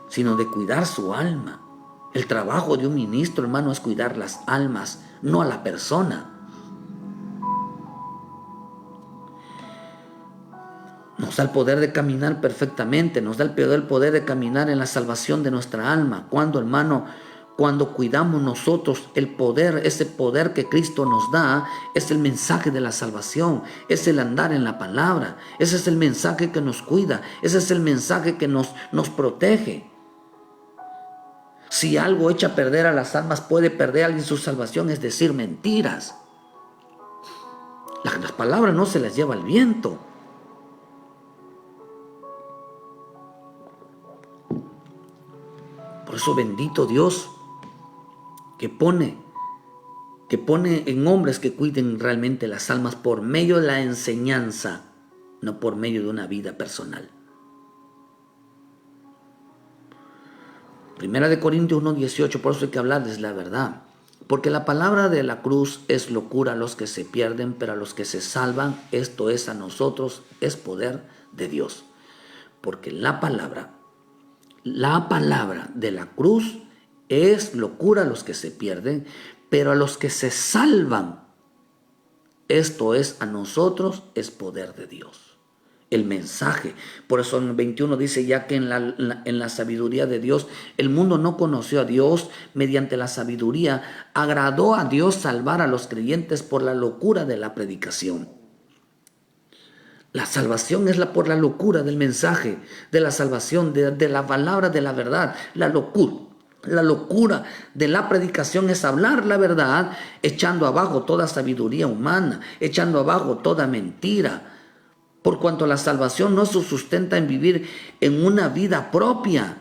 Speaker 1: sino de cuidar su alma. El trabajo de un ministro, hermano, es cuidar las almas, no a la persona. Nos da el poder de caminar perfectamente, nos da el poder de caminar en la salvación de nuestra alma. Cuando, hermano, cuando cuidamos nosotros el poder, ese poder que Cristo nos da, es el mensaje de la salvación, es el andar en la palabra, ese es el mensaje que nos cuida, ese es el mensaje que nos protege. Si algo echa a perder a las almas, puede perder a alguien su salvación, es decir, mentiras. Las palabras no se las lleva el viento. Por eso bendito Dios que pone en hombres que cuiden realmente las almas por medio de la enseñanza, no por medio de una vida personal. Primera de Corintios 1:18, por eso hay que hablarles la verdad. Porque la palabra de la cruz es locura a los que se pierden, pero a los que se salvan, esto es a nosotros, es poder de Dios. Porque la palabra de la cruz es locura a los que se pierden, pero a los que se salvan, esto es a nosotros, es poder de Dios. el mensaje. Por eso en el 21 dice, ya que en la sabiduría de Dios, el mundo no conoció a Dios, mediante la sabiduría agradó a Dios salvar a los creyentes por la locura de la predicación. La salvación es por la locura del mensaje, de la salvación, de la palabra de la verdad. La locura de la predicación es hablar la verdad, echando abajo toda sabiduría humana, echando abajo toda mentira. Por cuanto la salvación no se sustenta en vivir en una vida propia.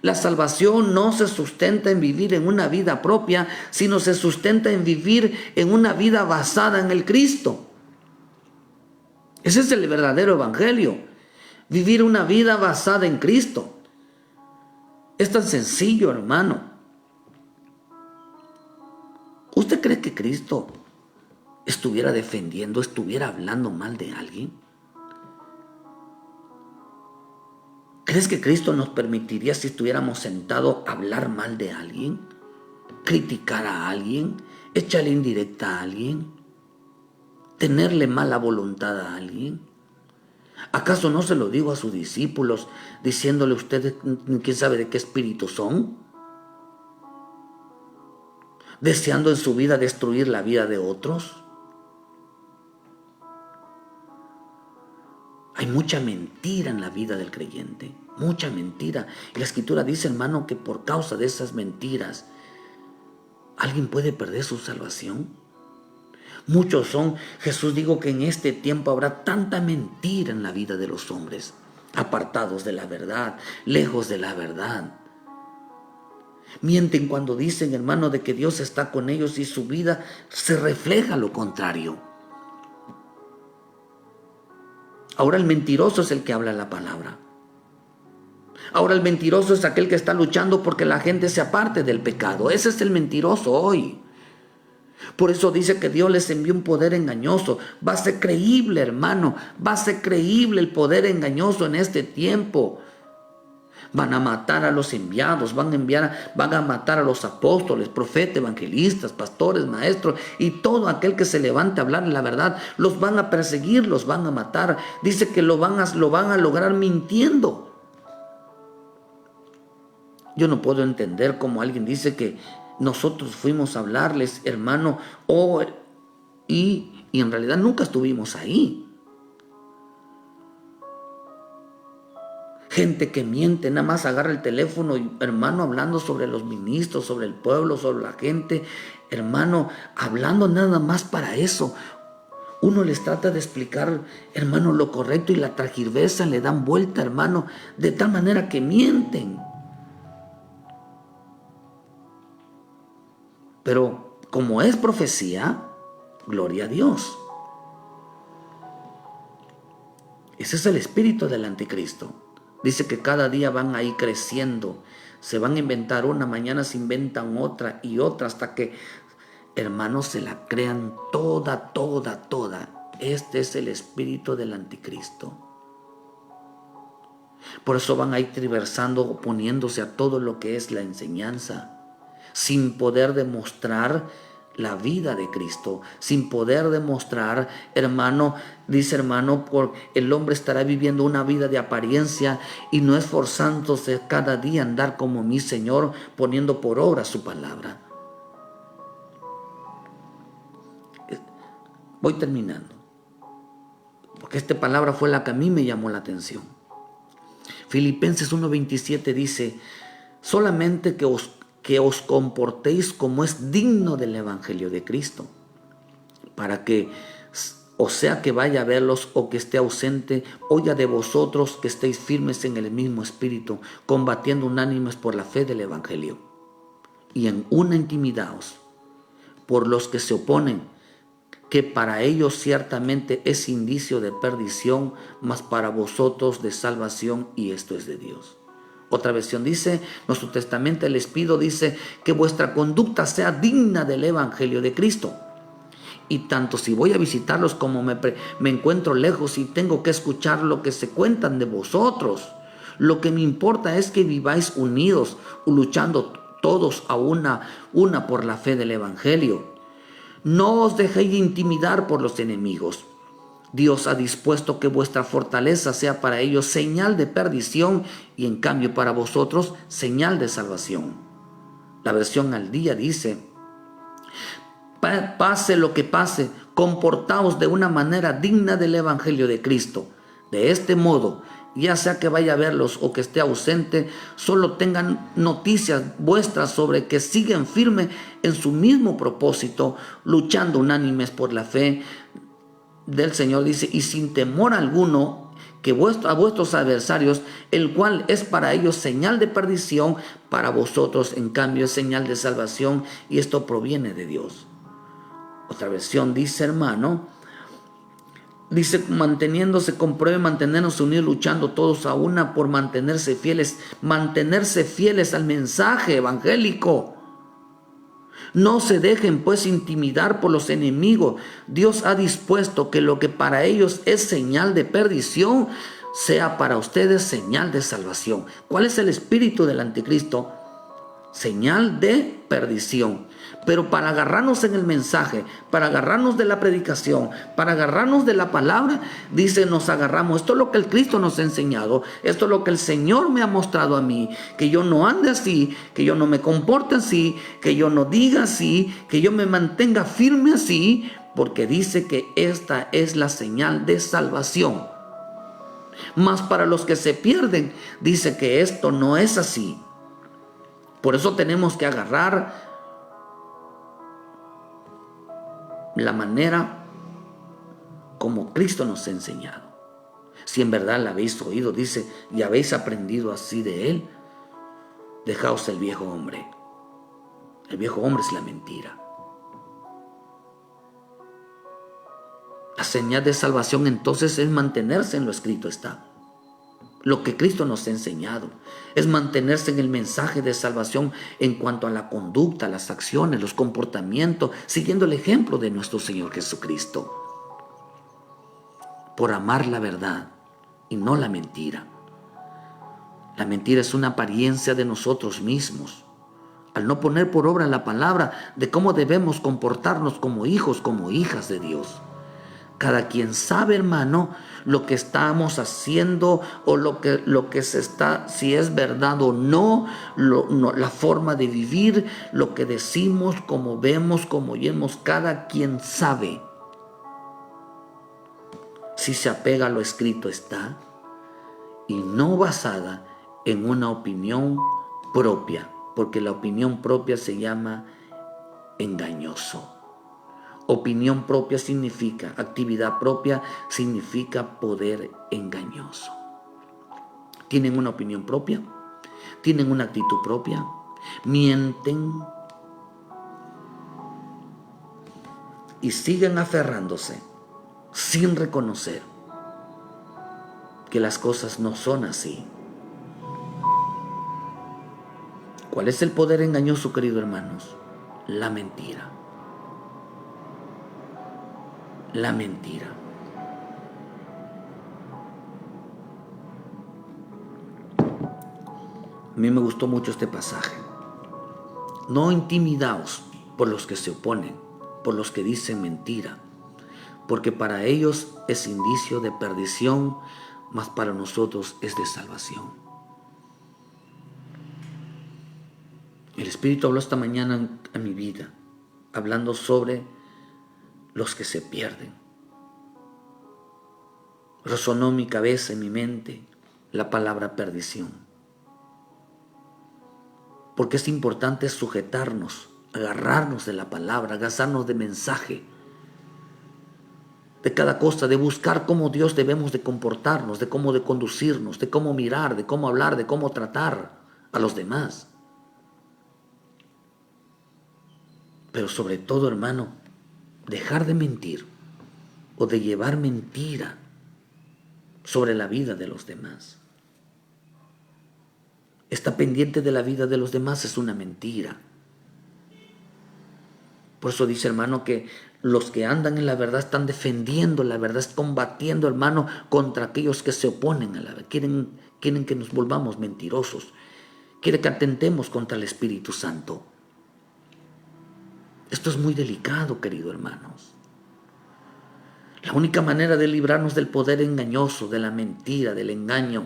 Speaker 1: La salvación no se sustenta en vivir en una vida propia, sino se sustenta en vivir en una vida basada en el Cristo. Ese es el verdadero evangelio. Vivir una vida basada en Cristo. Es tan sencillo, hermano. ¿Usted cree que Cristo estuviera defendiendo, estuviera hablando mal de alguien? ¿Crees que Cristo nos permitiría, si estuviéramos sentados, hablar mal de alguien? ¿Criticar a alguien? ¿Echarle indirecta a alguien? ¿Tenerle mala voluntad a alguien? ¿Acaso no se lo digo a sus discípulos, diciéndole a ustedes quién sabe de qué espíritu son? ¿Deseando en su vida destruir la vida de otros? Hay mucha mentira en la vida del creyente, mucha mentira. Y la Escritura dice, hermano, que por causa de esas mentiras, ¿alguien puede perder su salvación? Muchos son, Jesús dijo que en este tiempo habrá tanta mentira en la vida de los hombres, apartados de la verdad, lejos de la verdad. Mienten cuando dicen, hermano, de que Dios está con ellos y su vida se refleja lo contrario. Ahora el mentiroso es el que habla la palabra. Ahora el mentiroso es aquel que está luchando porque la gente se aparte del pecado. Ese es el mentiroso hoy. Por eso dice que Dios les envió un poder engañoso. Va a ser creíble, hermano. Va a ser creíble el poder engañoso en este tiempo. Van a matar a los enviados, van a matar a los apóstoles, profetas, evangelistas, pastores, maestros y todo aquel que se levante a hablar la verdad. Los van a perseguir, los van a matar. Dice que lo van a lograr mintiendo. Yo no puedo entender cómo alguien dice que nosotros fuimos a hablarles, hermano, y en realidad nunca estuvimos ahí. Gente que miente, nada más agarra el teléfono y, hermano, hablando sobre los ministros, sobre el pueblo, sobre la gente, hermano, hablando nada más para eso. Uno les trata de explicar, hermano, lo correcto y la transgiversan, le dan vuelta, hermano, de tal manera que mienten. Pero como es profecía, gloria a Dios. Ese es el espíritu del anticristo. Dice que cada día van a ir creciendo. Se van a inventar una, mañana se inventan otra y otra hasta que, hermanos, se la crean toda. Este es el espíritu del anticristo. Por eso van a ir triversando, oponiéndose a todo lo que es la enseñanza, sin poder demostrar la vida de Cristo, sin poder demostrar, hermano, dice hermano, por el hombre estará viviendo una vida de apariencia y no esforzándose cada día a andar como mi Señor, poniendo por obra su palabra. Voy terminando, porque esta palabra fue la que a mí me llamó la atención. Filipenses 1:27 dice, solamente que os comportéis como es digno del evangelio de Cristo, para que, o sea que vaya a verlos o que esté ausente, oya de vosotros que estéis firmes en el mismo espíritu, combatiendo unánimes por la fe del evangelio, y en una intimidaos por los que se oponen, que para ellos ciertamente es indicio de perdición, mas para vosotros de salvación, y esto es de Dios. Otra versión dice, nuestro testamento les pido, dice, que vuestra conducta sea digna del evangelio de Cristo. Y tanto si voy a visitarlos como me encuentro lejos y tengo que escuchar lo que se cuentan de vosotros, lo que me importa es que viváis unidos, luchando todos a una por la fe del evangelio. No os dejéis intimidar por los enemigos. Dios ha dispuesto que vuestra fortaleza sea para ellos señal de perdición y en cambio para vosotros señal de salvación. La versión al día dice: pase lo que pase, comportaos de una manera digna del Evangelio de Cristo. De este modo, ya sea que vaya a verlos o que esté ausente, solo tengan noticias vuestras sobre que siguen firmes en su mismo propósito, luchando unánimes por la fe del Señor, dice, y sin temor alguno, que a vuestros adversarios, el cual es para ellos señal de perdición, para vosotros en cambio es señal de salvación, y esto proviene de Dios. Otra versión dice, hermano, dice, manteniéndose, compruebe mantenernos unidos, luchando todos a una por mantenerse fieles al mensaje evangélico. No se dejen pues intimidar por los enemigos. Dios ha dispuesto que lo que para ellos es señal de perdición sea para ustedes señal de salvación. ¿Cuál es el espíritu del anticristo? Señal de perdición. Pero para agarrarnos en el mensaje, para agarrarnos de la predicación, para agarrarnos de la palabra, dice, nos agarramos. Esto es lo que el Cristo nos ha enseñado. Esto es lo que el Señor me ha mostrado a mí. Que yo no ande así, que yo no me comporte así, que yo no diga así, que yo me mantenga firme así, porque dice que esta es la señal de salvación. Mas para los que se pierden, dice que esto no es así. Por eso tenemos que agarrar la manera como Cristo nos ha enseñado. Si en verdad la habéis oído, dice, y habéis aprendido así de Él, dejaos el viejo hombre. El viejo hombre es la mentira. La señal de salvación entonces es mantenerse en lo escrito está. Lo que Cristo nos ha enseñado es mantenerse en el mensaje de salvación en cuanto a la conducta, las acciones, los comportamientos, siguiendo el ejemplo de nuestro Señor Jesucristo. Por amar la verdad y no la mentira. La mentira es una apariencia de nosotros mismos. Al no poner por obra la palabra de cómo debemos comportarnos como hijos, como hijas de Dios. Cada quien sabe, hermano, lo que estamos haciendo o lo que se está, si es verdad o no, la forma de vivir, lo que decimos, como vemos, como oyemos, cada quien sabe. Si se apega a lo escrito está y no basada en una opinión propia, porque la opinión propia se llama engañoso. Opinión propia significa, actividad propia significa poder engañoso. ¿Tienen una opinión propia? ¿Tienen una actitud propia? ¿Mienten? Y siguen aferrándose sin reconocer que las cosas no son así. ¿Cuál es el poder engañoso, queridos hermanos? La mentira. La mentira. A mí me gustó mucho este pasaje. No intimidaos por los que se oponen, por los que dicen mentira, porque para ellos es indicio de perdición, mas para nosotros es de salvación. El Espíritu habló esta mañana a mi vida, hablando sobre los que se pierden. Resonó en mi cabeza, en mi mente, la palabra perdición. Porque es importante sujetarnos, agarrarnos de la palabra, agarrarnos de mensaje, de cada cosa, de buscar cómo Dios debemos de comportarnos, de cómo de conducirnos, de cómo mirar, de cómo hablar, de cómo tratar a los demás. Pero sobre todo, hermano, dejar de mentir o de llevar mentira sobre la vida de los demás. Está pendiente de la vida de los demás es una mentira. Por eso dice, hermano, que los que andan en la verdad están defendiendo la verdad, están combatiendo, hermano, contra aquellos que se oponen a la verdad. Quieren que nos volvamos mentirosos. Quieren que atentemos contra el Espíritu Santo. Esto es muy delicado, queridos hermanos. La única manera de librarnos del poder engañoso, de la mentira, del engaño,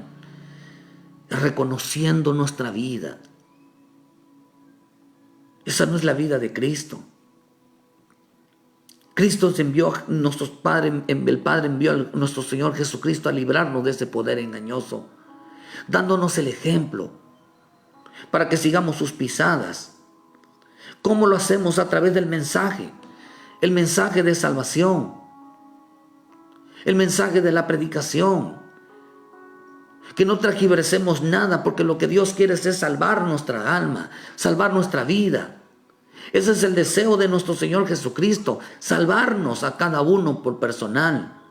Speaker 1: es reconociendo nuestra vida. Esa no es la vida de Cristo. Cristo envió a nuestros padres, el Padre envió a nuestro Señor Jesucristo a librarnos de ese poder engañoso, dándonos el ejemplo para que sigamos sus pisadas. ¿Cómo lo hacemos? A través del mensaje, el mensaje de salvación, el mensaje de la predicación. Que no transgiversemos nada, porque lo que Dios quiere es salvar nuestra alma, salvar nuestra vida. Ese es el deseo de nuestro Señor Jesucristo, salvarnos a cada uno por personal.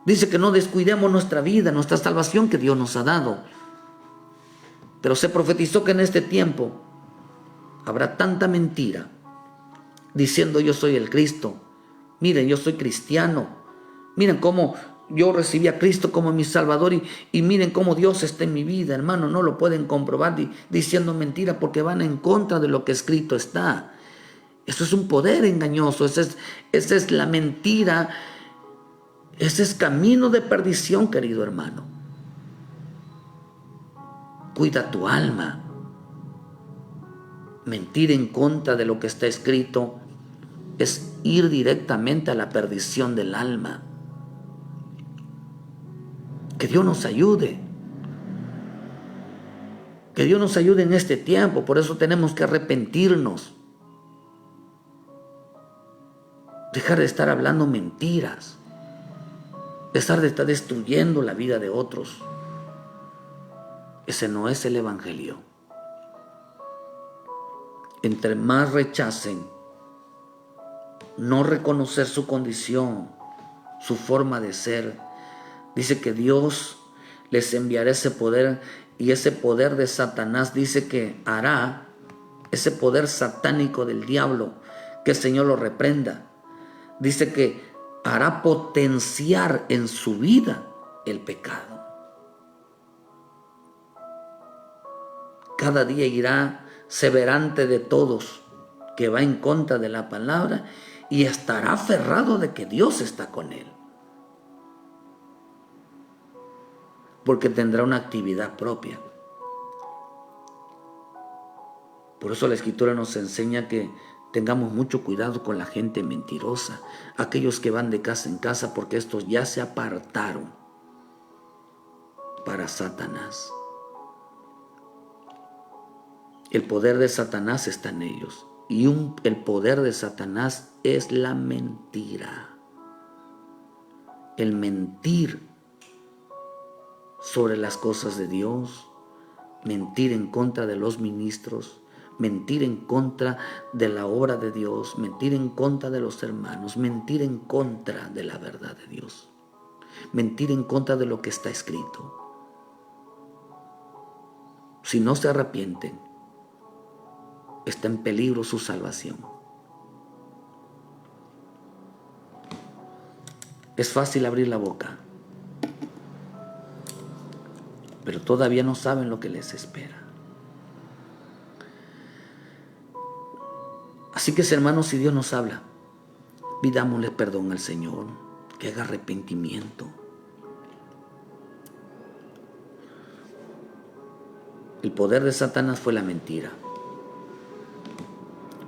Speaker 1: Dice que no descuidemos nuestra vida, nuestra salvación que Dios nos ha dado. Pero se profetizó que en este tiempo habrá tanta mentira, diciendo yo soy el Cristo. Miren, yo soy cristiano. Miren cómo yo recibí a Cristo como mi Salvador y miren cómo Dios está en mi vida, hermano. No lo pueden comprobar diciendo mentira porque van en contra de lo que escrito está. Eso es un poder engañoso, esa es la mentira, ese es camino de perdición, querido hermano. Cuida tu alma. Mentir en contra de lo que está escrito es ir directamente a la perdición del alma. Que Dios nos ayude. Que Dios nos ayude en este tiempo. Por eso tenemos que arrepentirnos. Dejar de estar hablando mentiras. Dejar de estar destruyendo la vida de otros. Ese no es el evangelio. Entre más rechacen, no reconocer su condición, su forma de ser, dice que Dios les enviará ese poder, y ese poder de Satanás dice que hará, ese poder satánico del diablo, que el Señor lo reprenda. Dice que hará potenciar en su vida el pecado. Cada día irá severante de todos que va en contra de la palabra y estará aferrado de que Dios está con él. Porque tendrá una actividad propia. Por eso la Escritura nos enseña que tengamos mucho cuidado con la gente mentirosa, aquellos que van de casa en casa, porque estos ya se apartaron para Satanás. El poder de Satanás está en ellos, y el poder de Satanás es la mentira. El mentir sobre las cosas de Dios, mentir en contra de los ministros, mentir en contra de la obra de Dios, mentir en contra de los hermanos, mentir en contra de la verdad de Dios, mentir en contra de lo que está escrito. Si no se arrepienten, está en peligro su salvación. Es fácil abrir la boca, pero todavía no saben lo que les espera. Así que, hermanos, si Dios nos habla, pidámosle perdón al Señor, que haga arrepentimiento. El poder de Satanás fue la mentira.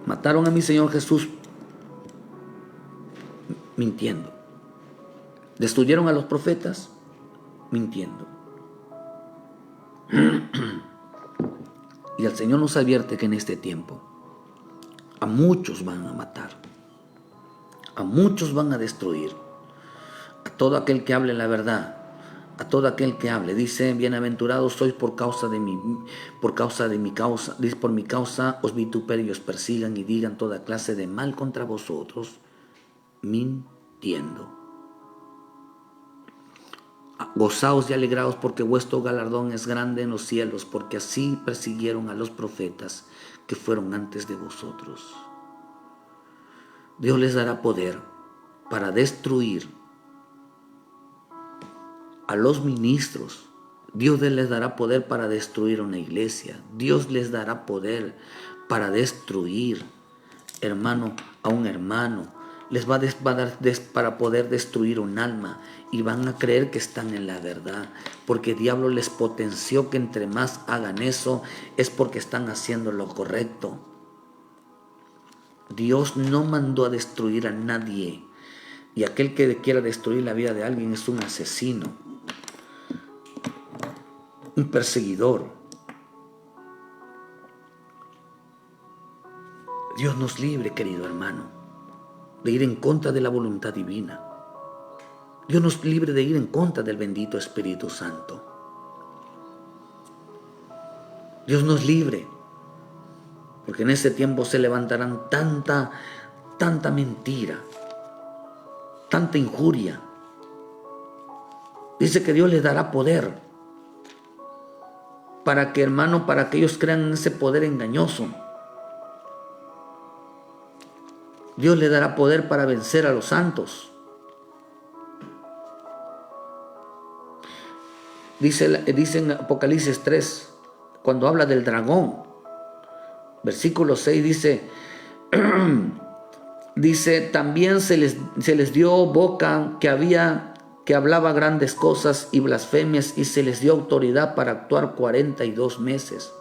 Speaker 1: Mataron a mi Señor Jesús mintiendo. Destruyeron a los profetas mintiendo. Y el Señor nos advierte que en este tiempo a muchos van a matar, a muchos van a destruir, a todo aquel que hable la verdad, a todo aquel que hable. Dice, bienaventurados sois por causa de mi causa. Dice, por mi causa os vituperen y os persigan y digan toda clase de mal contra vosotros, mintiendo. Gozaos y alegraos porque vuestro galardón es grande en los cielos, porque así persiguieron a los profetas que fueron antes de vosotros. Dios les dará poder para destruir a los ministros. Dios les dará poder para destruir una iglesia. Dios les dará poder para destruir, hermano, a un hermano, les va a dar para poder destruir un alma, y van a creer que están en la verdad, porque el diablo les potenció que entre más hagan eso es porque están haciendo lo correcto. Dios no mandó a destruir a nadie, y aquel que quiera destruir la vida de alguien es un asesino, un perseguidor. Dios nos libre, querido hermano, de ir en contra de la voluntad divina. Dios nos libre de ir en contra del bendito Espíritu Santo. Dios nos libre, porque en ese tiempo se levantarán tanta mentira, tanta injuria. Dice que Dios les dará poder para que, hermano, para que ellos crean en ese poder engañoso. Dios les dará poder para vencer a los santos. Dice en Apocalipsis 3, cuando habla del dragón, versículo 6 dice, también se les dio boca que hablaba grandes cosas y blasfemias, y se les dio autoridad para actuar 42 meses.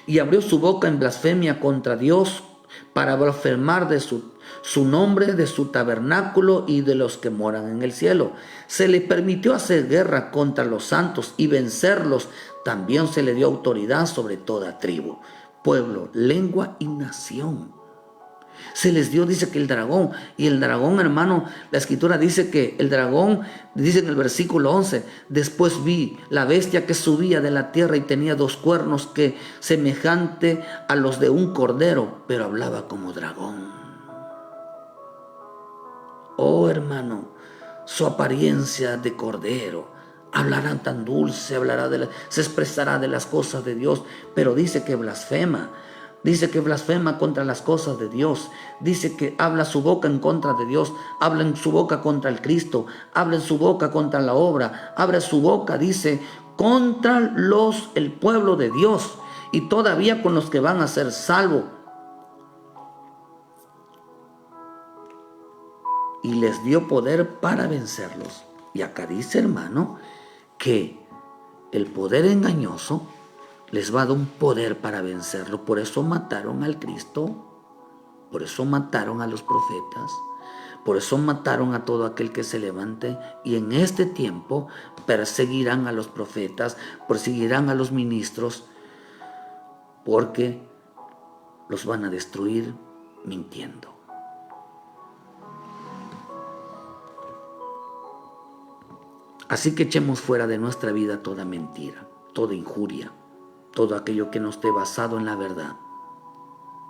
Speaker 1: Y abrió su boca en blasfemia contra Dios, para blasfemar de su nombre, de su tabernáculo y de los que moran en el cielo. Se le permitió hacer guerra contra los santos y vencerlos. También se le dio autoridad sobre toda tribu, pueblo, lengua y nación. Se les dio, dice que el dragón, y el dragón, hermano, la escritura dice que el dragón, dice en el versículo 11, después vi la bestia que subía de la tierra y tenía 2 cuernos que semejante a los de un cordero, pero hablaba como dragón. Oh, hermano, su apariencia de cordero, hablará tan dulce, se expresará de las cosas de Dios, pero dice que blasfema. Dice que blasfema contra las cosas de Dios. Dice que habla su boca en contra de Dios. Habla en su boca contra el Cristo. Habla en su boca contra la obra. Abre su boca, dice, contra el pueblo de Dios. Y todavía con los que van a ser salvos. Y les dio poder para vencerlos. Y acá dice, hermano, que el poder engañoso les va a dar un poder para vencerlo. Por eso mataron al Cristo, por eso mataron a los profetas, por eso mataron a todo aquel que se levante. Y en este tiempo perseguirán a los profetas, perseguirán a los ministros, porque los van a destruir mintiendo. Así que echemos fuera de nuestra vida toda mentira, toda injuria. Todo aquello que no esté basado en la verdad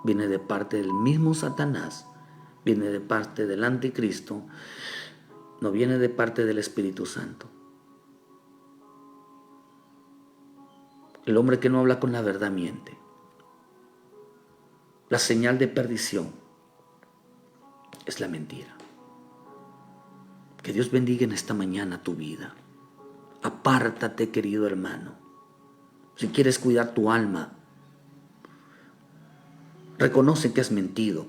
Speaker 1: viene de parte del mismo Satanás, viene de parte del anticristo, no viene de parte del Espíritu Santo. El hombre que no habla con la verdad miente. La señal de perdición es la mentira. Que Dios bendiga en esta mañana tu vida. Apártate, querido hermano. Si quieres cuidar tu alma, reconoce que has mentido,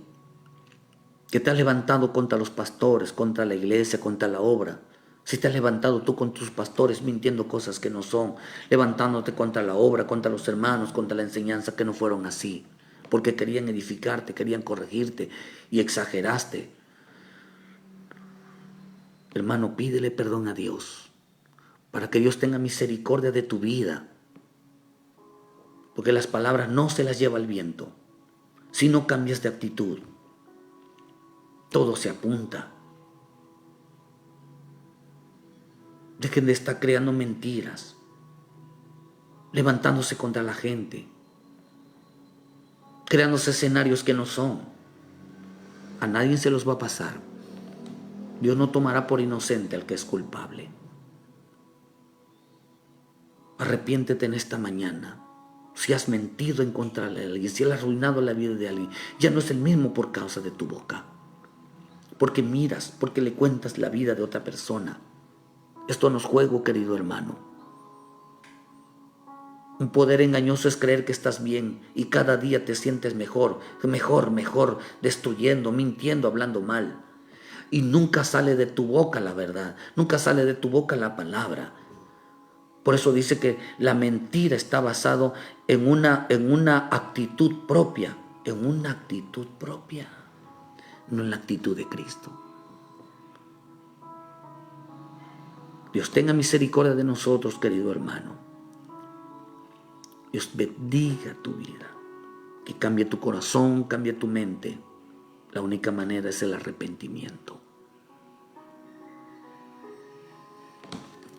Speaker 1: que te has levantado contra los pastores, contra la iglesia, contra la obra. Si te has levantado tú con tus pastores mintiendo cosas que no son, levantándote contra la obra, contra los hermanos, contra la enseñanza que no fueron así, porque querían edificarte, querían corregirte y exageraste. Hermano, pídele perdón a Dios, para que Dios tenga misericordia de tu vida. Porque las palabras no se las lleva el viento. Si no cambias de actitud, todo se apunta. Dejen de estar creando mentiras, levantándose contra la gente, creándose escenarios que no son. A nadie se los va a pasar. Dios no tomará por inocente al que es culpable. Arrepiéntete en esta mañana. Si has mentido en contra de alguien, si has arruinado la vida de alguien, ya no es el mismo por causa de tu boca. Porque miras, porque le cuentas la vida de otra persona. Esto no es juego, querido hermano. Un poder engañoso es creer que estás bien y cada día te sientes mejor, mejor, destruyendo, mintiendo, hablando mal. Y nunca sale de tu boca la verdad, nunca sale de tu boca la palabra. Por eso dice que la mentira está basado en una actitud propia, no en la actitud de Cristo. Dios tenga misericordia de nosotros, querido hermano. Dios bendiga tu vida, que cambie tu corazón, cambie tu mente. La única manera es el arrepentimiento.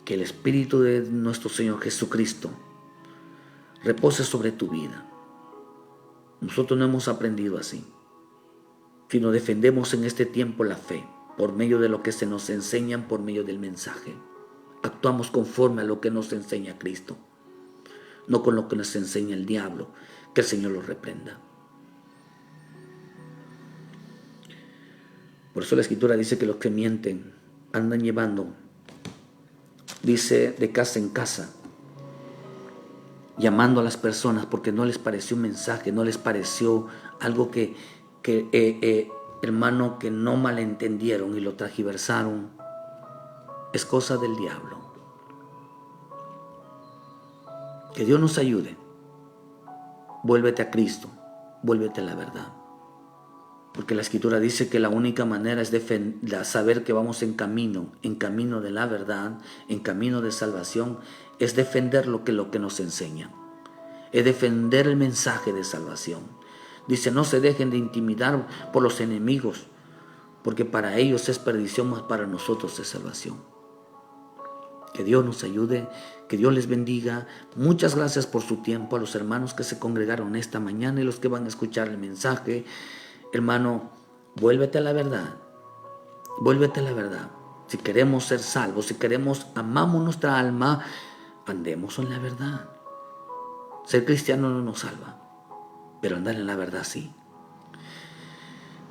Speaker 1: Que el Espíritu de nuestro Señor Jesucristo repose sobre tu vida. Nosotros no hemos aprendido así, sino defendemos en este tiempo la fe por medio de lo que se nos enseñan, por medio del mensaje. Actuamos conforme a lo que nos enseña Cristo, no con lo que nos enseña el diablo. Que el Señor lo reprenda. Por eso la Escritura dice que los que mienten andan llevando, dice, de casa en casa, llamando a las personas porque no les pareció un mensaje, no les pareció algo que hermano, que no malentendieron y lo transgiversaron. Es cosa del diablo. Que Dios nos ayude. Vuélvete a Cristo, vuélvete a la verdad. Porque la Escritura dice que la única manera es saber que vamos en camino de la verdad, en camino de salvación, es defender lo que nos enseña. Es defender el mensaje de salvación. Dice, no se dejen de intimidar por los enemigos, porque para ellos es perdición, mas para nosotros es salvación. Que Dios nos ayude, que Dios les bendiga. Muchas gracias por su tiempo a los hermanos que se congregaron esta mañana y los que van a escuchar el mensaje. Hermano, vuélvete a la verdad. Vuélvete a la verdad. Si queremos ser salvos, si amamos nuestra alma, andemos en la verdad. Ser cristiano no nos salva, pero andar en la verdad sí.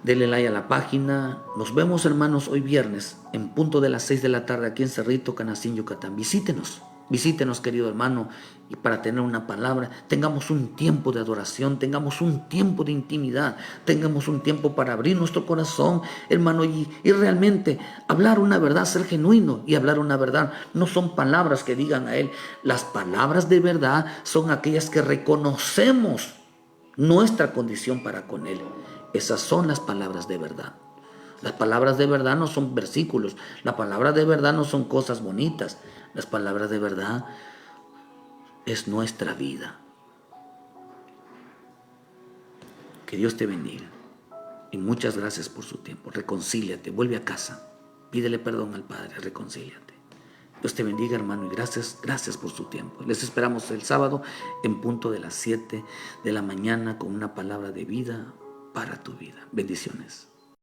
Speaker 1: Denle like a la página. Nos vemos, hermanos, hoy viernes en punto de las 6 de la tarde aquí en Cerrito, Canacín, Yucatán. Visítenos, querido hermano, y para tener una palabra, tengamos un tiempo de adoración, tengamos un tiempo de intimidad, tengamos un tiempo para abrir nuestro corazón, hermano, y realmente hablar una verdad, ser genuino y hablar una verdad. No son palabras que digan a él. Las palabras de verdad son aquellas que reconocemos nuestra condición para con él. Esas son las palabras de verdad. Las palabras de verdad no son versículos. Las palabras de verdad no son cosas bonitas. Las palabras de verdad es nuestra vida. Que Dios te bendiga. Y muchas gracias por su tiempo. Reconcíliate, vuelve a casa. Pídele perdón al Padre, reconcíliate. Dios te bendiga, hermano, y gracias por su tiempo. Les esperamos el sábado en punto de las 7 de la mañana con una palabra de vida para tu vida. Bendiciones.